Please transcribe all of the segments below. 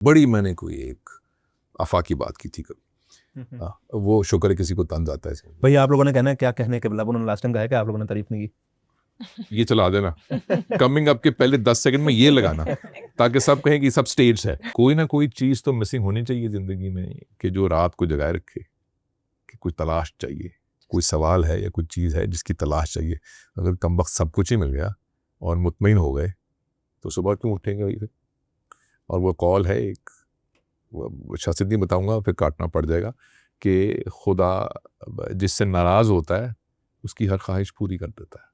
बड़ी मैंने कोई एक आफाकी बात की थी कभी। वो शुक्र है किसी को तंज आता है। भैया आप लोगों ने कहना है क्या कहने के मतलब उन्होंने लास्ट टाइम कहा है कि आप लोगों ने तारीफ नहीं की। ये चला देना कमिंग अप के पहले 10 सेकंड में ये लगाना ताकि सब कहें कि सब स्टेज है। कोई ना कोई चीज़ तो मिसिंग होनी चाहिए ज़िंदगी में कि जो रात को जगाए रखे, कि कोई तलाश चाहिए, कोई सवाल है या कोई चीज़ है जिसकी तलाश चाहिए। अगर कमबख्त सब कुछ ही मिल गया और मुतमईन हो गए तो सुबह क्यों उठेंगे वही से। और वो कॉल है एक, शख्सियत नहीं बताऊंगा फिर काटना पड़ जाएगा, कि खुदा जिससे नाराज़ होता है उसकी हर ख्वाहिश पूरी कर देता है।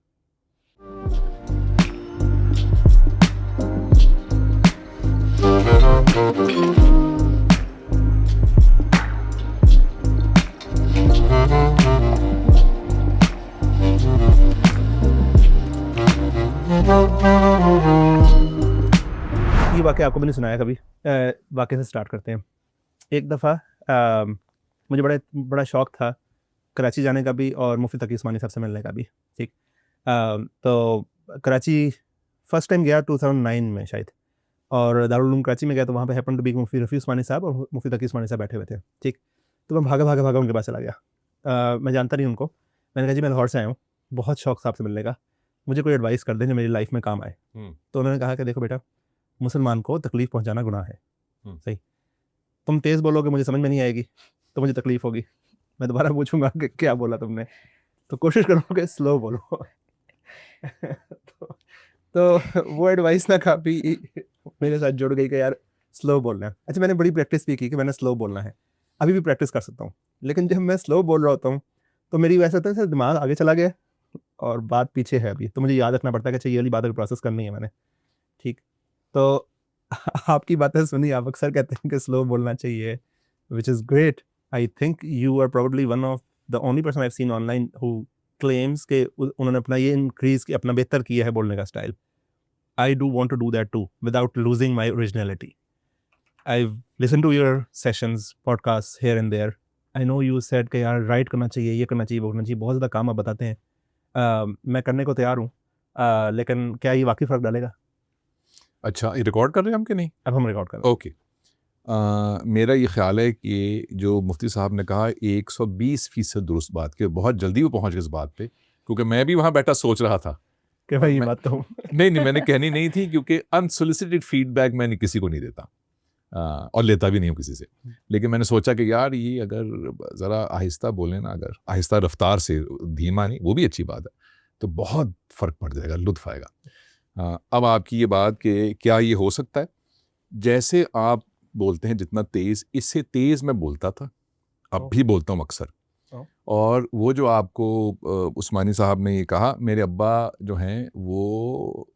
ये वाक़या आपको मैंने सुनाया कभी। वाक़ये से स्टार्ट करते हैं। एक दफ़ा मुझे बड़ा शौक़ था कराची जाने का भी और मुफ्ती तकी उस्मानी साहब से मिलने का भी। ठीक, तो कराची फर्स्ट टाइम गया 2009 में शायद, और दारुल उलूम कराची में गया तो वहाँ पे हैपन टू बी मुफ्ती रफ़ी उस्मानी साहब और मुफ्ती तकी उस्मानी साहब बैठे हुए थे। ठीक, तो मैं भागा उनके पास चला गया। मैं जानता नहीं उनको। मैंने कहा जी मैं लाहौर से आया हूँ, बहुत शौक़ था आपसे मिलने का, मुझे कोई एडवाइस कर दें जो मेरी लाइफ में काम आए। तो उन्होंने कहा कि देखो बेटा, मुसलमान को तकलीफ़ पहुँचाना गुनाह है। सही, तुम तेज़ बोलोगे मुझे समझ में नहीं आएगी तो मुझे तकलीफ़ होगी, मैं दोबारा पूछूंगा कि क्या बोला तुमने, तो कोशिश करो कि स्लो बोलो। तो वो एडवाइस ना काफ़ी मेरे साथ जुड़ गई कि यार स्लो बोलना है। अच्छा, मैंने बड़ी प्रैक्टिस भी की कि मैंने स्लो बोलना है, अभी भी प्रैक्टिस कर सकता हूँ, लेकिन जब मैं स्लो बोल रहा होता हूँ तो मेरी वैसा होता है दिमाग आगे चला गया और बात पीछे है अभी, तो मुझे याद रखना पड़ता है कि अच्छा ये वाली बात अभी प्रोसेस करनी है मैंने। ठीक, तो आपकी बातें सुनी, आप अक्सर कहते हैं कि स्लो बोलना चाहिए, which is great. I think you are probably one of the only person I have seen online who claims के उन्होंने अपना ये इंक्रीज किया, अपना बेहतर किया है बोलने का style. I do want to do that too without losing my originality. I listen to your sessions podcast here and there. I know you said कि यार राइट करना चाहिए, ये करना चाहिए, वो करना चाहिए, बहुत ज़्यादा काम आप बताते हैं। मैं करने को तैयार हूँ, लेकिन क्या ये वाकई फ़र्क डालेगा? अच्छा, ये रिकॉर्ड कर रहे हैं हम कि नहीं? अब हम रिकॉर्ड कर रहे हैं। ओके। मेरा ये ख्याल है कि जो मुफ्ती साहब ने कहा 120% दुरुस्त बात, के बहुत जल्दी वो पहुंच गए इस बात पे, क्योंकि मैं भी वहाँ बैठा सोच रहा था कि भाई ये मैं, बात तो नहीं मैंने कहनी नहीं थी, क्योंकि अनसोलिसिटेड फीडबैक मैंने किसी को नहीं देता और लेता भी नहीं हूँ किसी से। लेकिन मैंने सोचा कि यार ये अगर ज़रा आहिस्ता बोलें ना, अगर आहिस्ता रफ्तार से, धीमा नहीं, वो भी अच्छी बात है, तो बहुत फ़र्क पड़ जाएगा, लुत्फ़ आएगा। अब आपकी ये बात कि क्या ये हो सकता है, जैसे आप बोलते हैं जितना तेज़, इससे तेज़ मैं बोलता था, अब भी बोलता हूँ अक्सर। और वो जो आपको उस्मानी साहब ने ये कहा, मेरे अब्बा जो हैं वो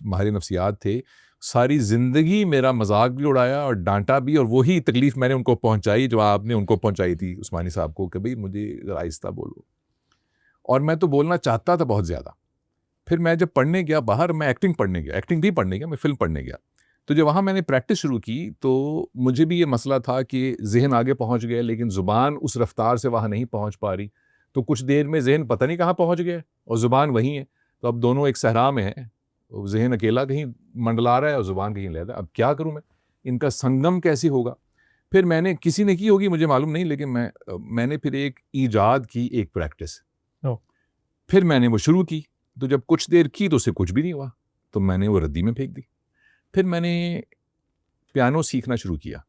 माहिर नफ्सियात थे, सारी ज़िंदगी मेरा मजाक भी उड़ाया और डांटा भी, और वही तकलीफ़ मैंने उनको पहुंचाई जो आपने उनको पहुंचाई थी उस्मानी साहब को, कि भाई मुझे आहिस्ता बोलो। और मैं तो बोलना चाहता था बहुत ज़्यादा। फिर मैं जब पढ़ने गया बाहर, मैं एक्टिंग पढ़ने गया, एक्टिंग भी पढ़ने गया, मैं फ़िल्म पढ़ने गया, तो जब वहाँ मैंने प्रैक्टिस शुरू की तो मुझे भी ये मसला था कि ज़हन आगे पहुँच गया लेकिन ज़ुबान उस रफ्तार से वहाँ नहीं पहुँच पा रही। तो कुछ देर में ज़हन पता नहीं कहाँ पहुँच गया और ज़ुबान वहीं है। तो अब दोनों एक सहरा में हैं, ज़हन अकेला कहीं मंडला रहा है और ज़ुबान कहीं लहरा है। अब क्या करूँ मैं? इनका संगम कैसे होगा? फिर मैंने, किसी ने की होगी मुझे मालूम नहीं, लेकिन मैंने फिर एक ईजाद की, एक प्रैक्टिस। फिर मैंने वो शुरू की, तो जब कुछ देर की तो उससे कुछ भी नहीं हुआ, तो मैंने वो रद्दी में फेंक दी। फिर मैंने पियानो सीखना शुरू किया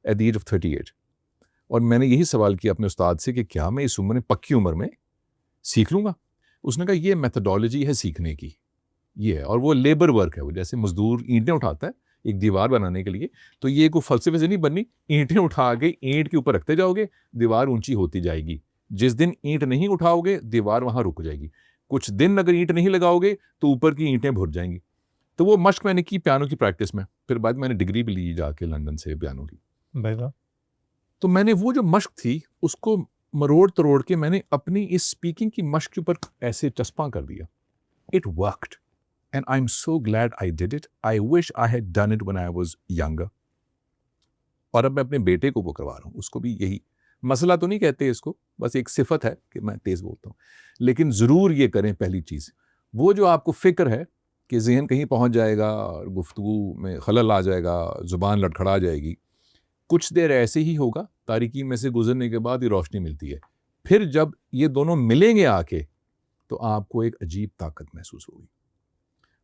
एट द एज ऑफ 38, और मैंने यही सवाल किया अपने उस्ताद से कि क्या मैं इस उम्र में, पक्की उम्र में सीख लूँगा? उसने कहा ये मेथोडोलॉजी है सीखने की, ये है, और वो लेबर वर्क है, वो जैसे मजदूर ईंटें उठाता है एक दीवार बनाने के लिए, तो ये कोई फलसफे से नहीं बननी, ईंटें उठा के ईंट के ऊपर रखते जाओगे, दीवार ऊंची होती जाएगी। जिस दिन ईंट नहीं उठाओगे दीवार वहाँ रुक जाएगी। कुछ दिन अगर ईंट नहीं लगाओगे तो ऊपर की ईंटें भर जाएंगी। तो वो मश्क मैंने की पियानो की प्रैक्टिस में। फिर बाद मैंने डिग्री भी ली जाके लंदन से पियानो की। तो मैंने वो जो मश्क थी उसको मरोड़ तरोड़ के मैंने अपनी इस स्पीकिंग की मश्क के ऊपर ऐसे चस्पा कर दिया। It worked and I am so glad I did it. I wish I had done it when I was younger. और अब मैं अपने बेटे को वो करवा रहा हूँ, उसको भी यही मसला तो नहीं कहते इसको, बस एक सिफत है कि मैं तेज बोलता हूँ। लेकिन ज़रूर ये करें, पहली चीज़ वो जो आपको फ़िक्र है कि जहन कहीं पहुंच जाएगा और गुफ्तगू में खलल आ जाएगा, ज़ुबान लड़खड़ा जाएगी। कुछ देर ऐसे ही होगा, तारीकी में से गुजरने के बाद ये रोशनी मिलती है। फिर जब ये दोनों मिलेंगे आके, तो आपको एक अजीब ताकत महसूस होगी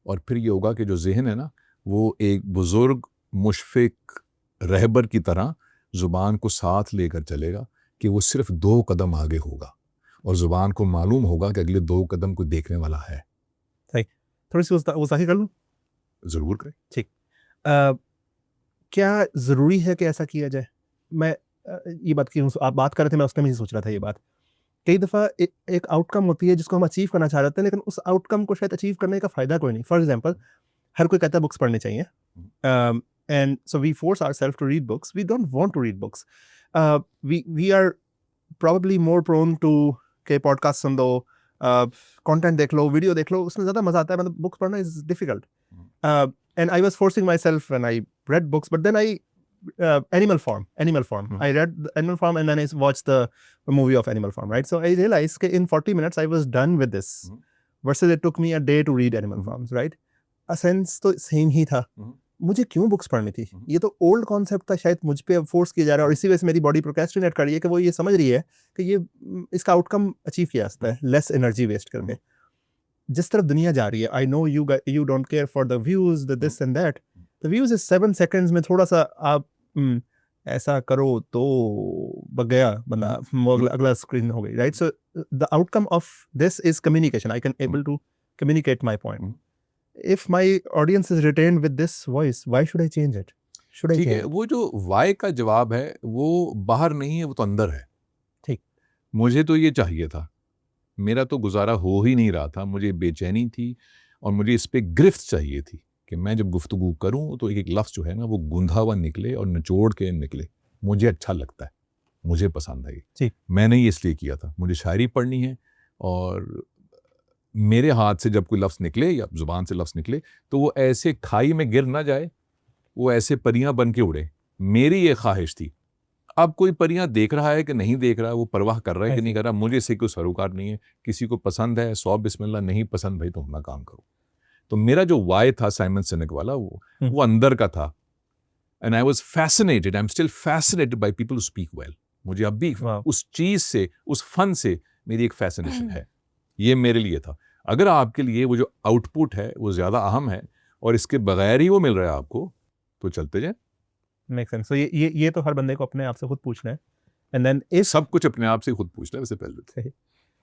और फिर ये होगा कि जो जहन है ना, वो एक बुज़ुर्ग मुशफ़िक रहबर की तरह ज़ुबान को साथ लेकर चलेगा कि वो सिर्फ 2 कदम आगे होगा और ज़ुबान को मालूम होगा कि अगले 2 कदम को देखने वाला है। थोड़ी सी वसाही कर लूँ? ज़रूर करें। ठीक। क्या ज़रूरी है कि ऐसा किया जाए? मैं ये बात की आप बात कर रहे थे, मैं उस टाइम ही सोच रहा था ये बात। कई दफ़ा एक आउटकम होती है जिसको हम अचीव करना चाह रहे होते हैं, लेकिन उस आउटकम को शायद अचीव करने का फ़ायदा कोई नहीं। फॉर एग्ज़ाम्पल, हर कोई कहता है बुक्स पढ़नी चाहिए, and so we force ourselves to read books. We don't want to read books. We are probably more prone to के पॉडकास्ट सुन लो, कंटेंट देख लो, वीडियो देख लो, उसमें ज़्यादा मज़ा आता है। मतलब बुक्स पढ़ना is difficult. And I was forcing myself when I read books, but then Animal Farm. I read Animal Farm and then I watched the movie of Animal Farm, right? So I realized that in 40 minutes I was done with this, versus it took me a day to read Animal Farms, right? A sense तो same ही था। मुझे क्यों books पढ़नी थी? ये तो old concept था, शायद मुझ पे फोर्स किया जा रहा है और इसी वजह से मेरी बॉडी प्रोक्रेस्टिनेट कर रही है कि वो ये समझ रही है कि ये इसका आउटकम अचीव किया जा सकता है लेस एनर्जी वेस्ट करके। जिस तरफ दुनिया जा रही है, आई know you don't care for the views, the this and that. The views is 7 seconds में थोड़ा सा आप ऐसा करो तो बग गया बंदा, अगला स्क्रीन हो गई, right? So the outcome of this is communication. I can able to communicate my point. If my audience is retained with this voice, why should I change it? ठीक है, वो जो वाई का जवाब है वो बाहर नहीं है, वो तो अंदर है। ठीक। मुझे तो ये चाहिए था, मेरा तो गुजारा हो ही नहीं रहा था, मुझे बेचैनी थी और मुझे इस पे गिरफ्त चाहिए थी कि मैं जब गुफ्तगू करूं तो एक एक लफ्ज़ जो है ना वो गूंधा हुआ निकले और निचोड़ के निकले। मुझे अच्छा लगता है, मुझे पसंद है ये। मैंने ये इसलिए किया था, मुझे शायरी पढ़नी है और मेरे हाथ से जब कोई लफ्ज़ निकले या ज़ुबान से लफ्ज़ निकले तो वो ऐसे खाई में गिर ना जाए, वो ऐसे परियां बन के उड़े। मेरी ये ख्वाहिश थी। अब कोई परियां देख रहा है कि नहीं देख रहा है, वो परवाह कर रहा है कि नहीं कर रहा, मुझे इससे कोई सरोकार नहीं है। किसी को पसंद है 100 बिस्मिल्लाह, नहीं पसंद भाई तो अपना काम करो। तो मेरा जो वाई था साइमन सिनेक वाला, वो अंदर का था। And I was fascinated, I am still fascinated by people who speak well. मुझे अब भी उस चीज से, उस फन से मेरी एक फैसिनेशन है। ये मेरे लिए था। अगर आपके लिए वो जो आउटपुट है वो ज्यादा अहम है और इसके बगैर ही वो मिल रहा है आपको, तो चलते जाए। Make sense. सो ये तो हर बंदे को अपने आप से खुद पूछना है। एंड देन इफ सब कुछ अपने आप से खुद पूछना है वैसे पहले।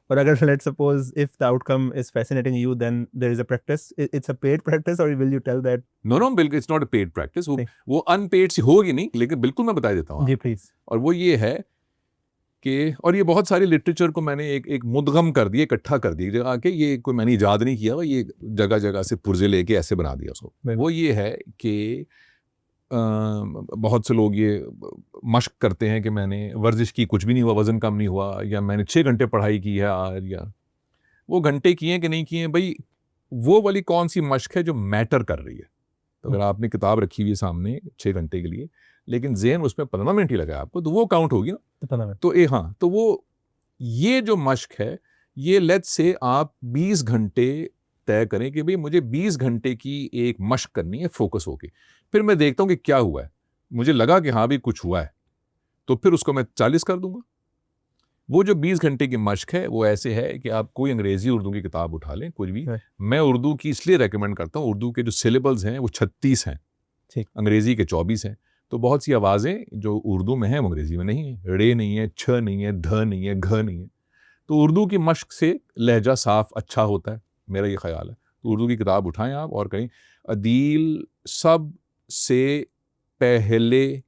और अगर let's suppose if the outcome is fascinating you, then there is a practice, it's a paid practice, और will you tell that? No बिल्कुल it's not a paid practice. वो अनपेड सी होगी नहीं, लेकिन बिल्कुल मैं बता देता हूँ जी प्लीज। और वो ये है कि, और ये बहुत सारी लिटरेचर को मैंने एक मुद्गम कर दिया, इकट्ठा कर दिया आके, ये कोई मैंने इजाद नहीं किया, ये जगह जगह से पुर्जे लेके ऐसे बना दिया उसको। वो ये है कि बहुत से लोग ये मश्क करते हैं कि मैंने वर्जिश की, कुछ भी नहीं हुआ, वज़न कम नहीं हुआ, या मैंने 6 घंटे पढ़ाई की है आज, या वो घंटे किए कि नहीं किए। भाई वो वाली कौन सी मश्क है जो मैटर कर रही है? तो अगर आपने किताब रखी हुई है सामने 6 घंटे के लिए, लेकिन ज़हन उसमें 15 मिनट ही लगा आपको, तो वो काउंट होगी ना। तो हाँ, तो वो ये जो मश्क है, ये लेट्स से आप 20 घंटे तय करें कि भाई मुझे 20 घंटे की एक मश्क करनी है फोकस होके। फिर मैं देखता हूँ कि क्या हुआ है, मुझे लगा कि हाँ भी कुछ हुआ है, तो फिर उसको मैं 40 कर दूंगा। वो जो 20 घंटे की मश्क है वो ऐसे है कि आप कोई अंग्रेजी उर्दू की किताब उठा लें, कुछ भी। मैं उर्दू की इसलिए रेकमेंड करता हूँ, उर्दू के जो सिलेबल्स हैं वो 36 हैं, अंग्रेजी के 24 हैं। तो बहुत सी आवाज़ें जो उर्दू में हैं वो अंग्रेजी में नहीं है। रे नहीं है, छ नहीं है, ध नहीं है, घ नहीं है। तो उर्दू की मश्क से लहजा साफ अच्छा होता है, मेरा ये ख्याल है। तो उर्दू की किताब उठाएं आप और कहीं अदील सब से पहले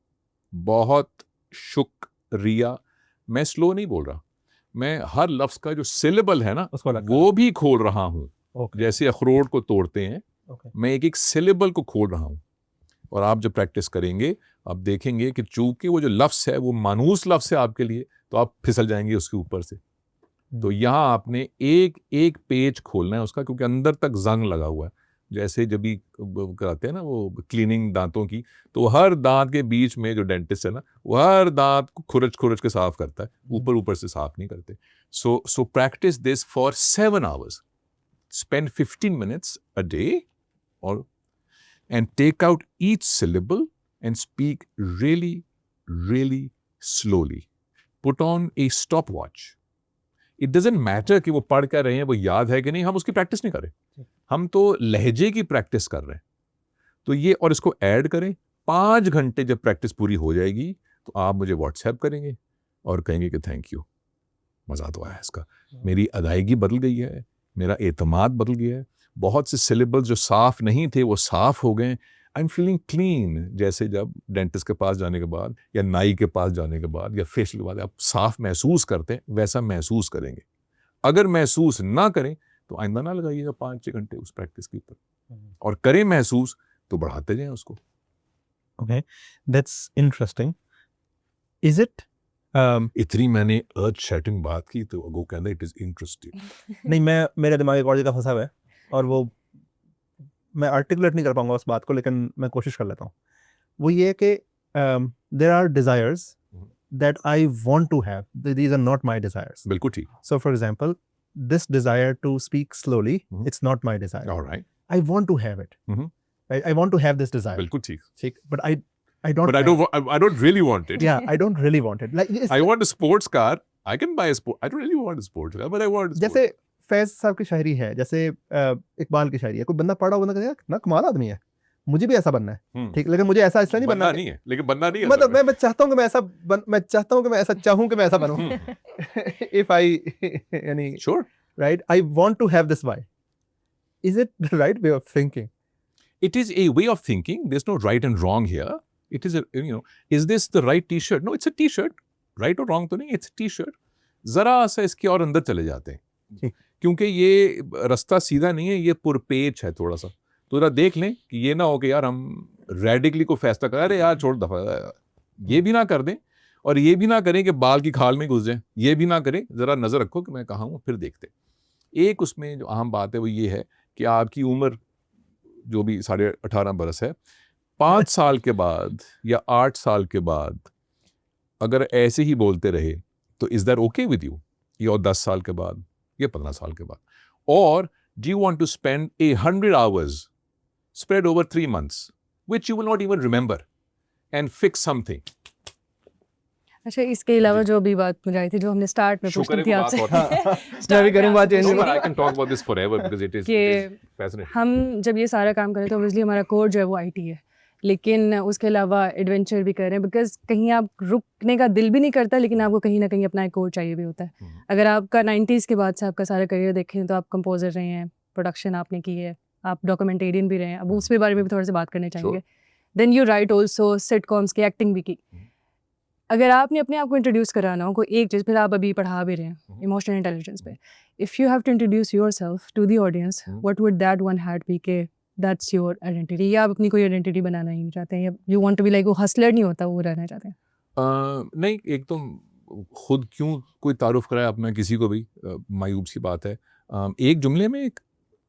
बहुत शुक्रिया। मैं स्लो नहीं बोल रहा, मैं हर लफ्ज़ का जो सिलेबल है ना वो भी खोल रहा हूँ। जैसे अखरोट को तोड़ते हैं, मैं एक एक सिलेबल को खोल रहा हूँ। और आप जब प्रैक्टिस करेंगे आप देखेंगे कि चूंकि वो जो लफ्ज़ है वो मानूस लफ्ज़ है आपके लिए, तो आप फिसल जाएंगे उसके ऊपर से। तो यहाँ आपने एक एक पेज खोलना है उसका, क्योंकि अंदर तक जंग लगा हुआ है। जैसे जब भी कराते हैं ना वो क्लीनिंग दांतों की, तो हर दांत के बीच में जो डेंटिस्ट है ना, वो हर दांत को खुरच के साफ करता है, ऊपर से साफ नहीं करते। So practice this for 7 hours, spend 15 minutes a day or and take out each syllable and speak really, really slowly. Put on a stopwatch. It doesn't matter कि वो पढ़ क्या रहे हैं, वो याद है कि नहीं, हम उसकी प्रैक्टिस नहीं कर रहे, हम तो लहजे की प्रैक्टिस कर रहे हैं. तो ये और इसको ऐड करें. 5 घंटे जब प्रैक्टिस पूरी हो जाएगी तो आप मुझे व्हाट्सएप करेंगे और कहेंगे कि थैंक यू, मज़ा तो आया इसका, मेरी अदायगी बदल गई है, मेरा एतमाद बदल गया है, बहुत से सिलेबल्स जो साफ नहीं थे वो साफ हो गए. I am feeling clean. जैसे जब डेंटिस्ट के पास जाने के बाद या नाई के पास जाने के बाद या फेशियल के बाद आप साफ महसूस करते हैं, वैसा महसूस करेंगे. अगर महसूस ना करें तो आइंदा ना लगाइएगा 5-6 घंटे उस प्रैक्टिस के ऊपर, और करें महसूस तो बढ़ाते जाएं उसको. Okay, that's interesting. Is it इतनी मैंने अर्थ शेटिंग बात की तो वो कहते इट इज इंटरेस्टिंग. नहीं, मैं मेरे दिमाग एक और जगह फंसा हुआ है और वो मैं आर्टिकुलेट नहीं कर पाऊंगा उस बात को, लेकिन मैं कोशिश कर लेता हूँ. वो ये है कि there are desires that I want to have, these are not my desires. बिल्कुल ठीक. So for example, this desire to speak slowly, it's not my desire. Alright. I want to have it. Mhm. I want to have this desire. बिल्कुल ठीक. ठीक, but I don't. But I don't really want it. Yeah, I don't really want it. Like I want a sports car. I can buy a sport. I don't really want a sports car, but I want a sports. जैसे फैज साहब की शायरी है, जैसे इकबाल की शायरी है, कोई बंदा पढ़ा बंदा कहेगा कितना कमाल आदमी है, मुझे भी ऐसा बनना है. ठीक, लेकिन मुझे ऐसा इसलिए नहीं बनना नहीं है, लेकिन बनना नहीं है. मतलब मैं चाहता हूँ कि मैं ऐसा मैं चाहता हूँ कि मैं ऐसा चाहूँ कि मैं ऐसा बनूँ. If I यानी Sure. right, I want to have this. Why? Is it the right way of thinking? It is a way of thinking. There's no right and wrong here. It is is this the right t-shirt? No, it's a t-shirt. Right or wrong तो नहीं, it's a t-shirt. जरा सा इसके और अंदर चले जाते हैं, क्योंकि ये रास्ता सीधा नहीं है, ये पुरपेच है थोड़ा सा. तो जरा देख लें कि ये ना हो कि यार हम रेडिकली को फैसला करें, अरे यार छोड़ दफा, ये भी ना कर दें और ये भी ना करें कि बाल की खाल में घुस जाएं, ये भी ना करें. जरा नजर रखो कि मैं कहाँ हूँ, फिर देखते. एक उसमें जो अहम बात है वो ये है कि आपकी उम्र जो भी 18.5 बरस है, 5 साल के बाद या 8 साल के बाद अगर ऐसे ही बोलते रहे तो is that okay with you? या 10 साल के बाद या 15 साल के बाद? और do you want to spend 100 hours spread over 3 months which you will not even remember and fix something? अच्छा, इसके अलावा जो भी बात मुझे आई थी, जो हमने स्टार्ट में पूछी थी आपसे, मैं भी करूँ बात change. I can talk about this forever because it is fascinating. हम जब ये सारा काम करें तो ऑब्वियसली हमारा कोर जो है वो आईटी है, लेकिन उसके अलावा एडवेंचर भी कर रहे हैं, बिकॉज कहीं आप रुकने का दिल भी नहीं करता, लेकिन आपको कहीं ना कहीं अपना एक कोर चाहिए भी होता है. अगर आपका 90s के बाद से आपका सारा करियर देखें तो आप कंपोजर रहे हैं, प्रोडक्शन आपने की है, आप डॉक्यूमेंटेरियन भी रहे हैं, अब उसके बारे में भी थोड़ा सा बात करने चाहेंगे. Then you write also sitcoms की एक्टिंग भी की. अगर आपने अपने आप को इंट्रोड्यूस कराना हो कोई एक चीज़, फिर आप अभी पढ़ा भी रहे हैं इमोशनल इंटेलिजेंस पे, if you have to introduce yourself to the audience, what would that one had be के दैट्स योर आइडेंटिटी, या आप अपनी कोई आइडेंटिटी बनाना ही नहीं चाहते हैं, या you want to be like वो हसलर नहीं होता, वो रहना चाहते हैं? नहीं, एक तो खुद क्यों कोई तारुफ कराए अपना किसी को भी, मायूब सी बात है. एक जुमले में एक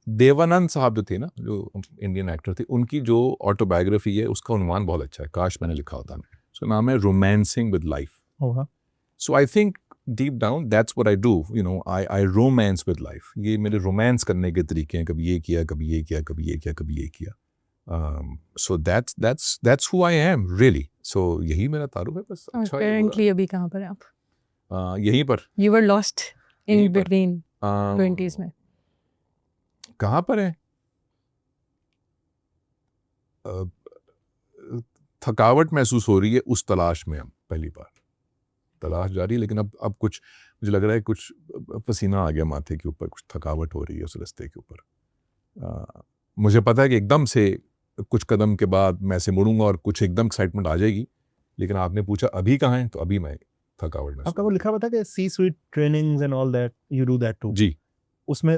देवानंद साहब जो थे ना, जो इंडियन एक्टर थे, उनकी जो ऑटोबायोग्राफी है उसका उन्वान बहुत अच्छा है, काश मैंने लिखा होता. उसका नाम है romancing with life. So I think deep down that's what I do, I romance with life. ये मेरे रोमांस करने के तरीके हैं, कभी ये किया, कभी ये किया, कभी ये किया, कभी ये किया. So that's who I am really. So यही मेरा तारुफ है बस. अच्छा, करंटली अभी कहाँ पर हैं आप? यहीं पर. यू वर लॉस्ट इन यहीं पर. बिटवीन 20s में. कहाँ पर है? थकावट महसूस हो रही है उस तलाश में. हम पहली बार तलाश जारी, लेकिन अब कुछ मुझे लग रहा है, कुछ पसीना आ गया माथे के ऊपर, कुछ थकावट हो रही है उस रास्ते के ऊपर. मुझे पता है कि एकदम से कुछ कदम के बाद मैं से मुड़ूंगा और कुछ एकदम एक्साइटमेंट आ जाएगी, लेकिन आपने पूछा अभी कहाँ है, तो अभी मैं थकावट में. आपका वो लिखा हुआ था कि सी sweet trainings and all that, you do that too. जी, उसमें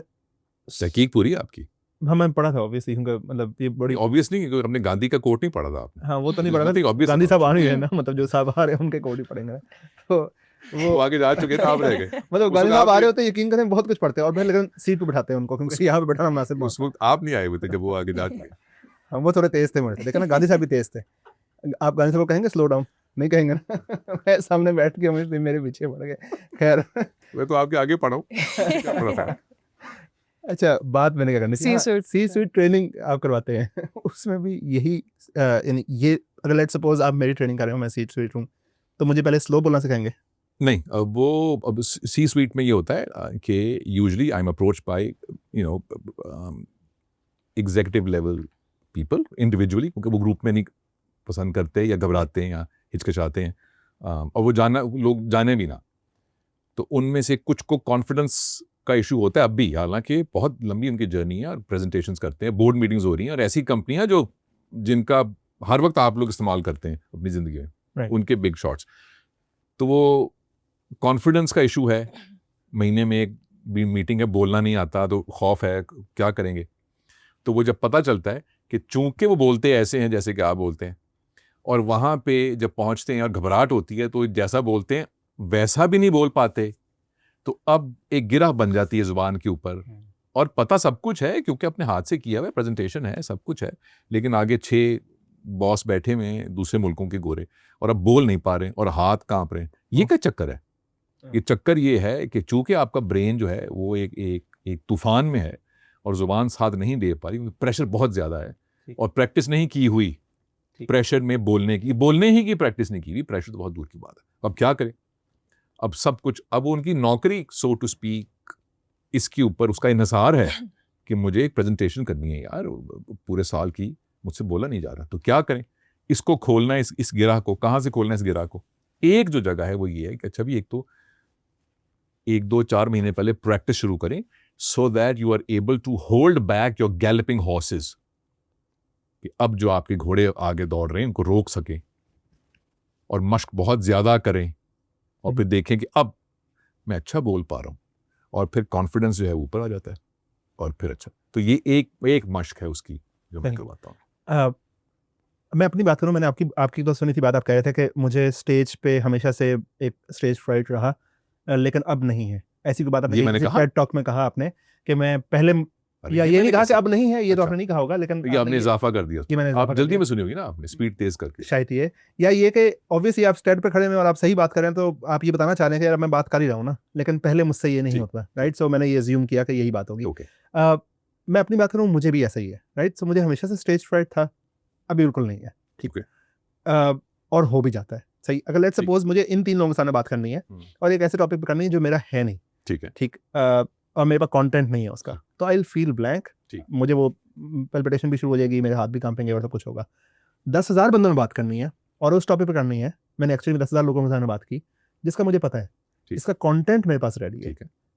तहकीक पूरी है आपकी. हाँ, मैं पढ़ा था ऑब्वियसली, मतलब ये बड़ी ऑब्वियस नहीं, क्योंकि हमने गांधी का कोट नहीं पढ़ा था आपने. हाँ, वो तो नहीं पढ़ा था. obvious गांधी साहब बात आ रहे हैं ना, मतलब जो साहब आ रहे हैं उनके कोड ही पढ़ेंगे. तो वो आगे जा चुके थे, आप रह गए. मतलब गांधी साहब आ रहे होते यकीन करें बहुत कुछ पढ़ते हैं, और मैं लेकिन सीट पे बैठाते हैं उनको, क्योंकि यहाँ पे बैठाना मुनासिब. उस वक्त आप नहीं आए हुए थे जब वो आगे जा चुके. हम वो थोड़े तेज थे मुझे, देखा ना, गांधी साहब भी तेज थे. आप गांधी साहब को कहेंगे स्लो डाउन, नहीं कहेंगे ना. मैं सामने बैठ के मेरे पीछे पड़ गए. खैर, मैं तो आपके आगे पढ़ा हूँ. अच्छा, बात मैंने क्या करनी थी, C-suite। सी स्वीट ट्रेनिंग आप करवाते हैं उसमें भी यही यानी ये अगर लेट्स सपोज आप मेरी ट्रेनिंग कर रहे हो, मैं सी स्वीट हूँ, तो मुझे पहले स्लो बोलना सिखाएंगे? नहीं, अब सी स्वीट में ये होता है कि usually I am approach by executive level people individually, क्योंकि वो ग्रुप में नहीं पसंद करते या घबराते हैं या हिचकिचाते हैं, और वो लोग जाने भी ना, तो उनमें से कुछ को कॉन्फिडेंस का इशू होता है अब भी, हालांकि बहुत लंबी उनकी जर्नी है और प्रेजेंटेशंस करते हैं, बोर्ड मीटिंग्स हो रही हैं, और ऐसी कंपनियां जिनका हर वक्त आप लोग इस्तेमाल करते हैं अपनी ज़िंदगी में, Right. उनके बिग शॉट्स, तो वो कॉन्फिडेंस का इशू है, महीने में एक भी मीटिंग है, बोलना नहीं आता तो खौफ है, क्या करेंगे। तो वो जब पता चलता है कि चूंकि वो बोलते ऐसे हैं जैसे कि आप बोलते हैं, और वहाँ पे जब पहुँचते हैं और घबराहट होती है तो जैसा बोलते हैं वैसा भी नहीं बोल पाते, तो अब एक गिरह बन जाती है ज़ुबान के ऊपर, और पता सब कुछ है क्योंकि अपने हाथ से किया हुआ है, प्रेजेंटेशन है, सब कुछ है, लेकिन आगे 6 बॉस बैठे हुए हैं दूसरे मुल्कों के गोरे, और अब बोल नहीं पा रहे और हाथ कांप रहे हैं। ये क्या चक्कर है? ये चक्कर ये है कि चूंकि आपका ब्रेन जो है वो एक तूफान में है और जुबान साथ नहीं दे पा रही, प्रेशर बहुत ज़्यादा है, और प्रैक्टिस नहीं की हुई प्रेशर में बोलने ही की प्रैक्टिस नहीं की हुई, प्रेशर तो बहुत दूर की बात है। अब क्या करें? अब सब कुछ, अब उनकी नौकरी सो टू स्पीक इसके ऊपर उसका इन्हिसार है कि मुझे एक प्रेजेंटेशन करनी है यार, पूरे साल की, मुझसे बोला नहीं जा रहा, तो क्या करें? इसको खोलना है, इस गिरह को कहाँ से खोलना है? इस गिरह को एक जो जगह है वो ये है कि अच्छा भी एक तो 1-2-4 महीने पहले प्रैक्टिस शुरू करें, so that you are able to hold back your galloping horses, कि अब जो आपके घोड़े आगे दौड़ रहे हैं उनको रोक सकें, और मश्क बहुत ज्यादा करें, और फिर देखें कि अब मैं अच्छा बोल पा रहा हूं, और फिर कॉन्फिडेंस जो है ऊपर आ जाता है, और फिर अच्छा, तो ये एक मश्क है उसकी जो मैं करवाता हूँ। मैं अपनी बात करूँ, मैंने आपकी तो सुनी थी बात, आप कह रहे थे कि मुझे स्टेज पे हमेशा से एक स्टेज फ्राइट रहा, लेकिन अब नहीं है, ऐसी कोई बात आपने ये मैंने कहा? टेड टॉक में कहा आपने कि मैं पहले, अरे या ये मैंने नहीं कहा कि कैसे- अब नहीं है, ये तो अच्छा। आपने नहीं कहा होगा, लेकिन ये आपने इजाफा कर दिया, ये मैंने इजाफा आप कर जल्दी दिया। में सुनी होगी ना आपने, स्पीड तेज करके। शायद ये, या ये कि ऑब्वियसली आप स्टेज पे खड़े हैं और आप सही बात कर रहे हैं, तो आप ये बताना चाह रहे हैं कि यार मैं बात कर ही रहा हूँ ना, लेकिन पहले मुझसे ये नहीं जी। होता, राइट? सो मैंने ये अज्यूम किया कि यही बात होगी। ओके। मैं अपनी बात करूँ, मुझे भी ऐसा ही है, राइट? सो मुझे हमेशा से स्टेज फ्राइट था, अभी बिल्कुल नहीं है, ठीक है, और हो भी जाता है, सही। अगर लेट्स सपोज मुझे इन 3 लोगों के सामने बात करनी है और एक ऐसे टॉपिक पे करनी है जो मेरा है नहीं, ठीक है, ठीक, और मेरे पास कंटेंट नहीं है उसका, तो आई विल फील ब्लैंक, मुझे वो पैल्पिटेशन भी शुरू हो जाएगी, मेरे हाथ भी कांपेंगे और सब कुछ होगा। 10,000 बंदों में बात करनी है और उस टॉपिक पे करनी है, मैंने एक्चुअली 10,000 लोगों के सामने बात की जिसका मुझे पता है, इसका कंटेंट मेरे पास रेडी है,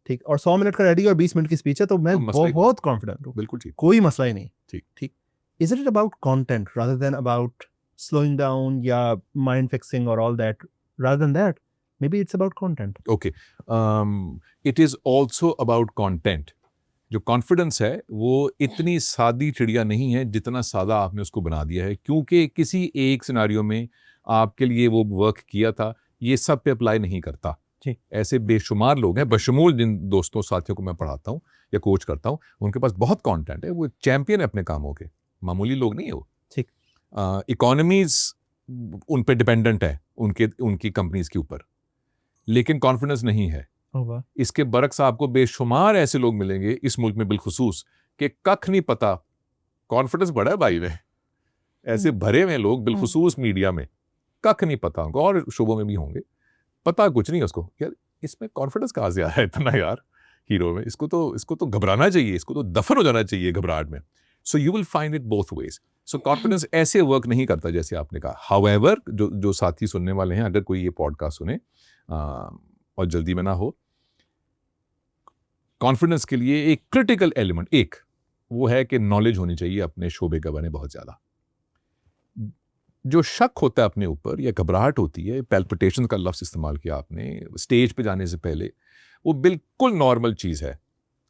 ठीक, और 100 मिनट का रेडी और 20 मिनट की स्पीच है, तो मैं बहुत कॉन्फिडेंट हूँ, बिल्कुल ठीक, कोई मसला ही नहीं, ठीक। Is it about content rather than about slowing down, yeah, mind fixing or all that? Rather than that, maybe it's about content. Okay. It is also about content. जो कॉन्फिडेंस है वो इतनी सादी चिड़िया नहीं है जितना सादा आपने उसको बना दिया है, क्योंकि किसी एक सिनारियो में आपके लिए वो वर्क किया था, ये सब पे अप्लाई नहीं करता। जी। ऐसे बेशुमार लोग हैं, बशमूल जिन दोस्तों साथियों को मैं पढ़ाता हूँ या कोच करता हूँ, उनके पास बहुत कंटेंट है, वो चैंपियन है अपने कामों के, मामूली लोग नहीं है वो। ठीक। इकोनॉमीज उन पे डिपेंडेंट है, उनकी कंपनीज के ऊपर, लेकिन कॉन्फिडेंस नहीं है। इसके बरक्स आपको बेशुमार ऐसे लोग मिलेंगे इस मुल्क में बिलखुसूस कि कख नहीं पता, कॉन्फिडेंस बड़ा है भाई में, ऐसे भरे हुए लोग बिलखुसूस मीडिया में, कख नहीं पता उनको, और शोबों में भी होंगे, पता कुछ नहीं उसको, यार इसमें कॉन्फिडेंस कहाँ से आया इतना यार हीरो में, इसको तो घबराना चाहिए, इसको तो दफन हो जाना चाहिए घबराहट में। So you will find it both ways. So confidence ऐसे वर्क नहीं करता जैसे आपने कहा। हाउएवर जो साथी सुनने वाले हैं, अगर कोई ये पॉडकास्ट सुने और जल्दी में ना हो, कॉन्फिडेंस के लिए एक क्रिटिकल एलिमेंट एक वो है कि नॉलेज होनी चाहिए अपने शोबे का बने बहुत ज्यादा। जो शक होता है अपने ऊपर या घबराहट होती है, पैल्पिटेशन का लफ्ज इस्तेमाल किया आपने स्टेज पे जाने से पहले, वो बिल्कुल नॉर्मल चीज है।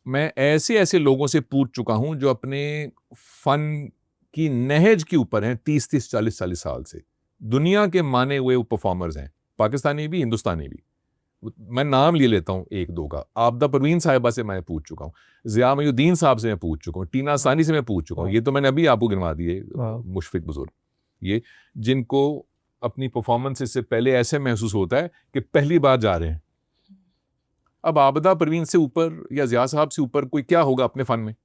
मैं ऐसे लोगों से पूछ चुका हूं जो अपने फन की नहज के ऊपर हैं 30-30, 40-40 साल से, दुनिया के माने हुए वो परफॉर्मर्स हैं, पाकिस्तानी भी हिंदुस्तानी भी। मैं नाम ले लेता हूं एक दो का, आबदा परवीन साहिबा से मैं पूछ चुका हूं, ज़िया मयूद्दीन साहब से मैं पूछ चुका हूं, टीना सानी से मैं पूछ चुका हूं, ये तो मैंने अभी आपको गिनवा दिए मुशफिक बुजुर्ग, ये जिनको अपनी परफॉर्मेंस से पहले ऐसे महसूस होता है कि पहली बार जा रहे हैं, अब आबदा परवीन से ऊपर या ज़िया साहब से ऊपर कोई क्या होगा अपने फ़न में?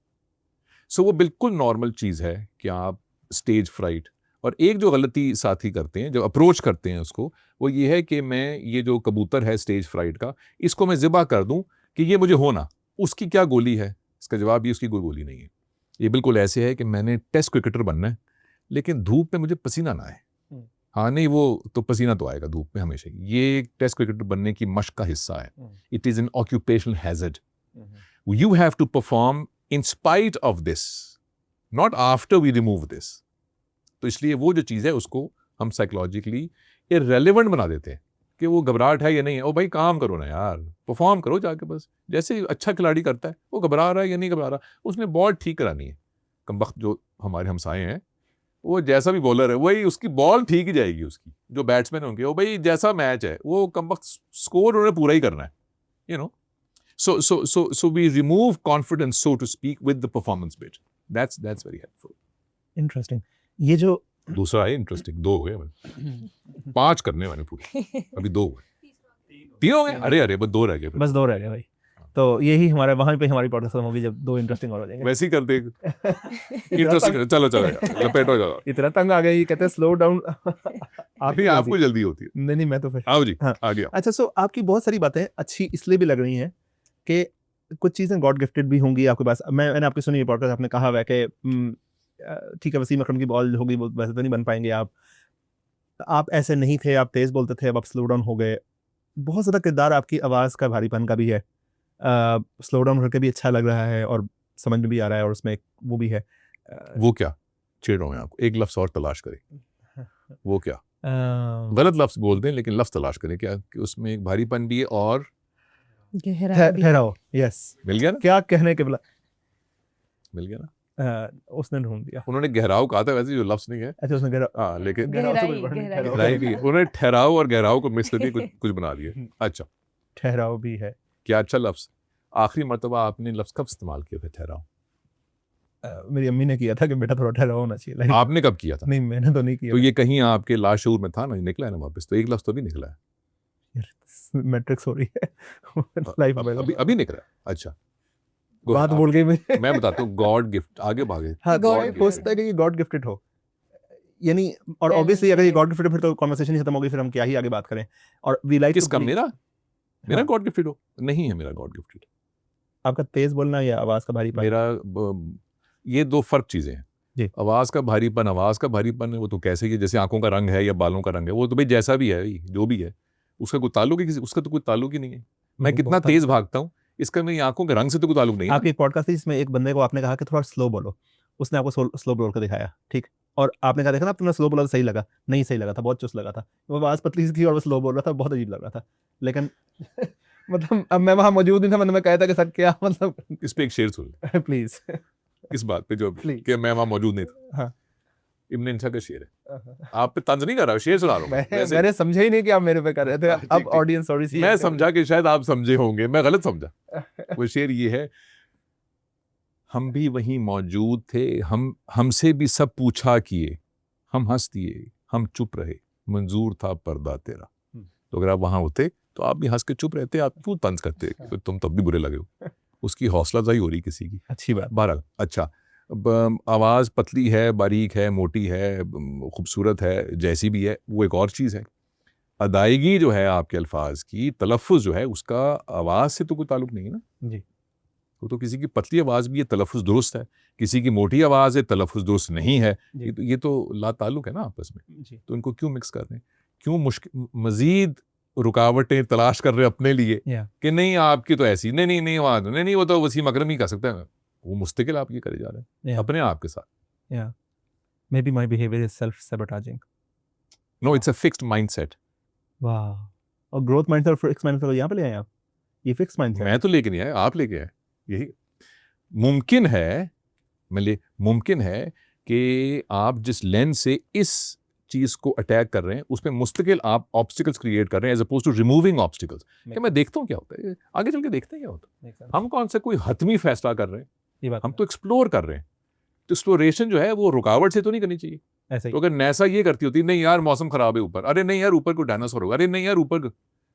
सो वो बिल्कुल नॉर्मल चीज़ है कि आप स्टेज फ्राइट, और एक जो गलती साथी करते हैं, जो अप्रोच करते हैं उसको, वो ये है कि मैं ये जो कबूतर है स्टेज फ्राइट का, इसको मैं ज़िबा कर दूं कि ये मुझे हो ना, उसकी क्या गोली है? इसका जवाब ये, उसकी कोई गोली नहीं है। ये बिल्कुल ऐसे है कि मैंने टेस्ट क्रिकेटर बनना है, लेकिन धूप में मुझे पसीना ना आए। हाँ नहीं, वो तो पसीना तो आएगा धूप में हमेशा ही। ये एक टेस्ट क्रिकेटर बनने की मश्क का हिस्सा है। It is an occupational hazard. You have to perform in spite of this, not after we remove this. तो इसलिए वो जो चीज़ है उसको हम साइकोलॉजिकली इररेलेवेंट बना देते हैं कि वो घबराहट है या नहीं है। ओ भाई काम करो ना यार, परफॉर्म करो जाके बस। जैसे अच्छा खिलाड़ी करता है, वो घबरा रहा है या नहीं घबरा रहा, उसने बॉल ठीक करानी है। कमबख्त जो हमारे हमसाए हैं, वो जैसा भी बॉलर है वही उसकी बॉल ठीक ही जाएगी उसकी। जो बैट्समैन होंगे, वो भाई जैसा मैच है वो कमबख्त स्कोर उन्हें पूरा ही करना है, you no. So we remove confidence, so to speak, with the performance bit. That's very helpful. Interesting. ये जो दूसरा है इंटरेस्टिंग, 2 हो गए मैंने, 5 करने मैंने पूरे, अभी 2 हुए, 3 हो गए, अरे बस 2 रह गए फिर। बस 2 रह गए भाई। तो यही हमारे वहाँ पे हमारी पॉडकास्ट होगी जब 2 इंटरेस्टिंग और हो जाएंगे। वैसे ही कर दे, इंटरेस्टिंग। चलो लपेटो जाओ। इतना तंग आ गया, ये कहते हैं स्लो डाउन। अभी आपको जल्दी होती है। नहीं मैं तो फिर आओ जी, हाँ। आ गया। अच्छा, सो आपकी बहुत सारी बातें अच्छी इसलिए भी लग रही हैं कि कुछ चीज़ें गॉड गिफ्टेड भी होंगी आपके पास। मैंने आपकी सुनी पॉडकास्ट, आपने कहा हुआ है कि ठीक है, वसीम अकरम की बॉल होगी, वो वैसे तो नहीं बन पाएंगे आप ऐसे नहीं थे, आप तेज़ बोलते थे, अब आप स्लो डाउन हो गए। बहुत ज़्यादा किरदार आपकी आवाज़ का भारीपन का भी है। स्लो डाउन करके भी अच्छा लग रहा है और समझ में भी आ रहा है, और उसमें एक वो भी है। वो क्या छेड़ रहा हूँ आपको, एक लफ्ज़ और तलाश करें। वो क्या? अ, गलत लफ्ज़ बोल दें लेकिन लफ्ज़ तलाश करें, क्या कि उसमें एक भारीपन भी है और गहरा भी। ठहराओ। यस, मिल गया ना? क्या कहने के बला मिल गया ना? उसने ढूंढ दिया। उन्होंने गहराव कहा था, वैसे जो लफ्ज़ नहीं है। अच्छा, उसने गहरा हाँ, लेकिन गहराई, गहराई भी है। उन्होंने ठहराव और गहराव को मिक्स करके कुछ बना दिया। अच्छा, ठहराव भी है। क्या अच्छा लफ्ज़। आखिरी मर्तबा आपने लफ्ज़ कब इस्तेमाल किया था ठहराव? मेरी अम्मी ने किया था कि बेटा थोड़ा ठहराव होना चाहिए। लाइक आपने कब किया था? नहीं, मैंने तो नहीं किया। तो ये कहीं आपके लाशऊर में था ना, निकला है ना वापस, तो एक लफ्ज़ तो भी निकला है। मैट्रिक्स हो रही है लाइफ में। अभी निकला है। अच्छा, बात बोल गई मैं बताता हूँ, गॉड गिफ्ट, आगे भागे। हाँ, God हो सकता है कि ये गॉड गिफ्टेड हो, यानी, और ऑब्वियसली अगर ये गॉड गिफ्टेड फिर तो कॉन्वर्सेशन ही खत्म होगी, फिर हम क्या ही आगे बात करें। और वी लाइक किसका? मेरा हाँ। गॉड गिफ्टेड हो? नहीं है मेरा गॉड गिफ्टेड। आपका तेज बोलना या आवाज का भारीपन? मेरा ये 2 फर्क चीज़ें हैं। जी। आवाज़ का भारीपन है, वो तो कैसे ही है, जैसे आंखों का रंग है या बालों का रंग है, वो तो भाई जैसा भी है भाई, जो भी है, उसका कोई ताल्लुक है उसका तो कोई ताल्लुक ही नहीं है। मैं वो कितना बहुत तेज भागता हूँ, इसका मेरी आंखों के रंग से तो कोई ताल्लुक नहीं है। आपकी एक पॉडकास्ट थी जिसमें एक बंदे को आपने कहा कि थोड़ा स्लो बोलो, उसने आपको स्लो बोल कर दिखाया, ठीक, और आपने कहा देखा ना, तुमने स्लो बोला तो सही लगा, नहीं सही लगा था, बहुत चुस्त लगा था, वो आवाज़ पतली सी थी और वो स्लो बोल रहा था, बहुत अजीब लग रहा था। लेकिन मतलब अब मैं वहाँ मौजूद नहीं था, मैंने कहा था कि सर क्या मतलब इस पे एक शेर सुन, प्लीज किस बात पे, जो Please. कि मैं वहाँ मौजूद नहीं था। हाँ। इब्न इंसा का शेर है। आप पे तंज नहीं कर रहा, शेर सुना रहा हूँ मैं। वैसे मैंने समझा ही नहीं कि आप मेरे पे कर रहे थे। ठीक, अब ठीक। ऑडियंस थोड़ी सी मैं समझा कि शायद आप समझे होंगे, मैं गलत समझा। वो शेर ये है, हम भी वहीं मौजूद थे, हमसे भी सब पूछा किए, हम हंस दिए, हम चुप रहे, मंजूर था पर्दा तेरा। तो अगर आप वहां होते तो आप भी हंस के चुप रहते, आप क्यों तंज करते, तो तुम तब भी बुरे लगे हो। उसकी हौसला अफजाई हो रही किसी की। अच्छी बात। बहरहाल, अच्छा, आवाज़ पतली है, बारीक है, मोटी है, खूबसूरत है, जैसी भी है, वो एक और चीज़ है। अदायगी जो है आपके अल्फाज की, तलफ़ुज़ जो है उसका आवाज़ से तो कोई ताल्लुक नहीं है ना जी। तो किसी की पतली आवाज़ भी है, तलफ़ुज़ दुरुस्त है, किसी की मोटी आवाज़ है, तलफ़ुज़ दुरुस्त नहीं है, ये तो लाताल्लुक है ना आपस में। जी। तो इनको क्यों मिक्स कर रहे हैं, क्यों मज़ीद रुकावटें तलाश कर रहे हैं अपने लिए कि नहीं आपकी तो ऐसी, नहीं आवाज़ नहीं, वो तो वसीम अकरम ही कर सकता है। वो मुस्तकिल आप ये करे जा रहे हैं अपने आप के साथ। Maybe my behavior is self-sabotaging. No, it's a fixed mindset. वाह, और ग्रोथ माइंडसेट और फिक्स माइंडसेट यहाँ पे ले आए आप, ये फिक्स माइंडसेट। मैं तो लेके नहीं आया, आप लेके आए। यही मुमकिन है कि आप जिस लेंस से इस चीज़ को अटैक कर रहे हैं उस पर मुस्तकिल आप ऑब्स्टिकल्स क्रिएट कर रहे हैं as oppose to removing obstacles. कि मैं देखता हूँ क्या होता है, आगे चल के देखते हैं क्या होता है। हम कौन सा कोई हतमी फैसला कर रहे हैं, ये बात हम तो एक्सप्लोर कर रहे हैं। तो एक्सप्लोरेशन जो है वो रुकावट से तो नहीं करनी चाहिए। ऐसा ही। तो अगर नासा ये करती होती, नहीं यार मौसम खराब है ऊपर, अरे नहीं यार ऊपर कोई डायनासोर होगा, अरे नहीं यार ऊपर,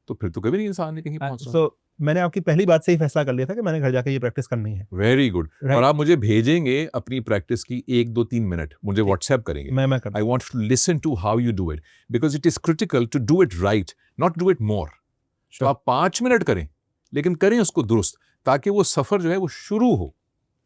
तो फिर तो कभी नहीं इंसान ने कहीं पहुंचना। सो मैंने आपकी पहली बात से ही फैसला कर लिया था कि मैंने घर जाके ये प्रैक्टिस करनी है। Very good. Right. और आप मुझे भेजेंगे अपनी प्रैक्टिस की 1-2-3 मिनट, मुझे व्हाट्सएप करेंगे। मैं कर I want to listen to how you do it because it is critical to do it right, not do it more. तो आप 5 मिनट करें, लेकिन करें उसको दुरुस्त, ताकि वो सफर जो है वो शुरू हो,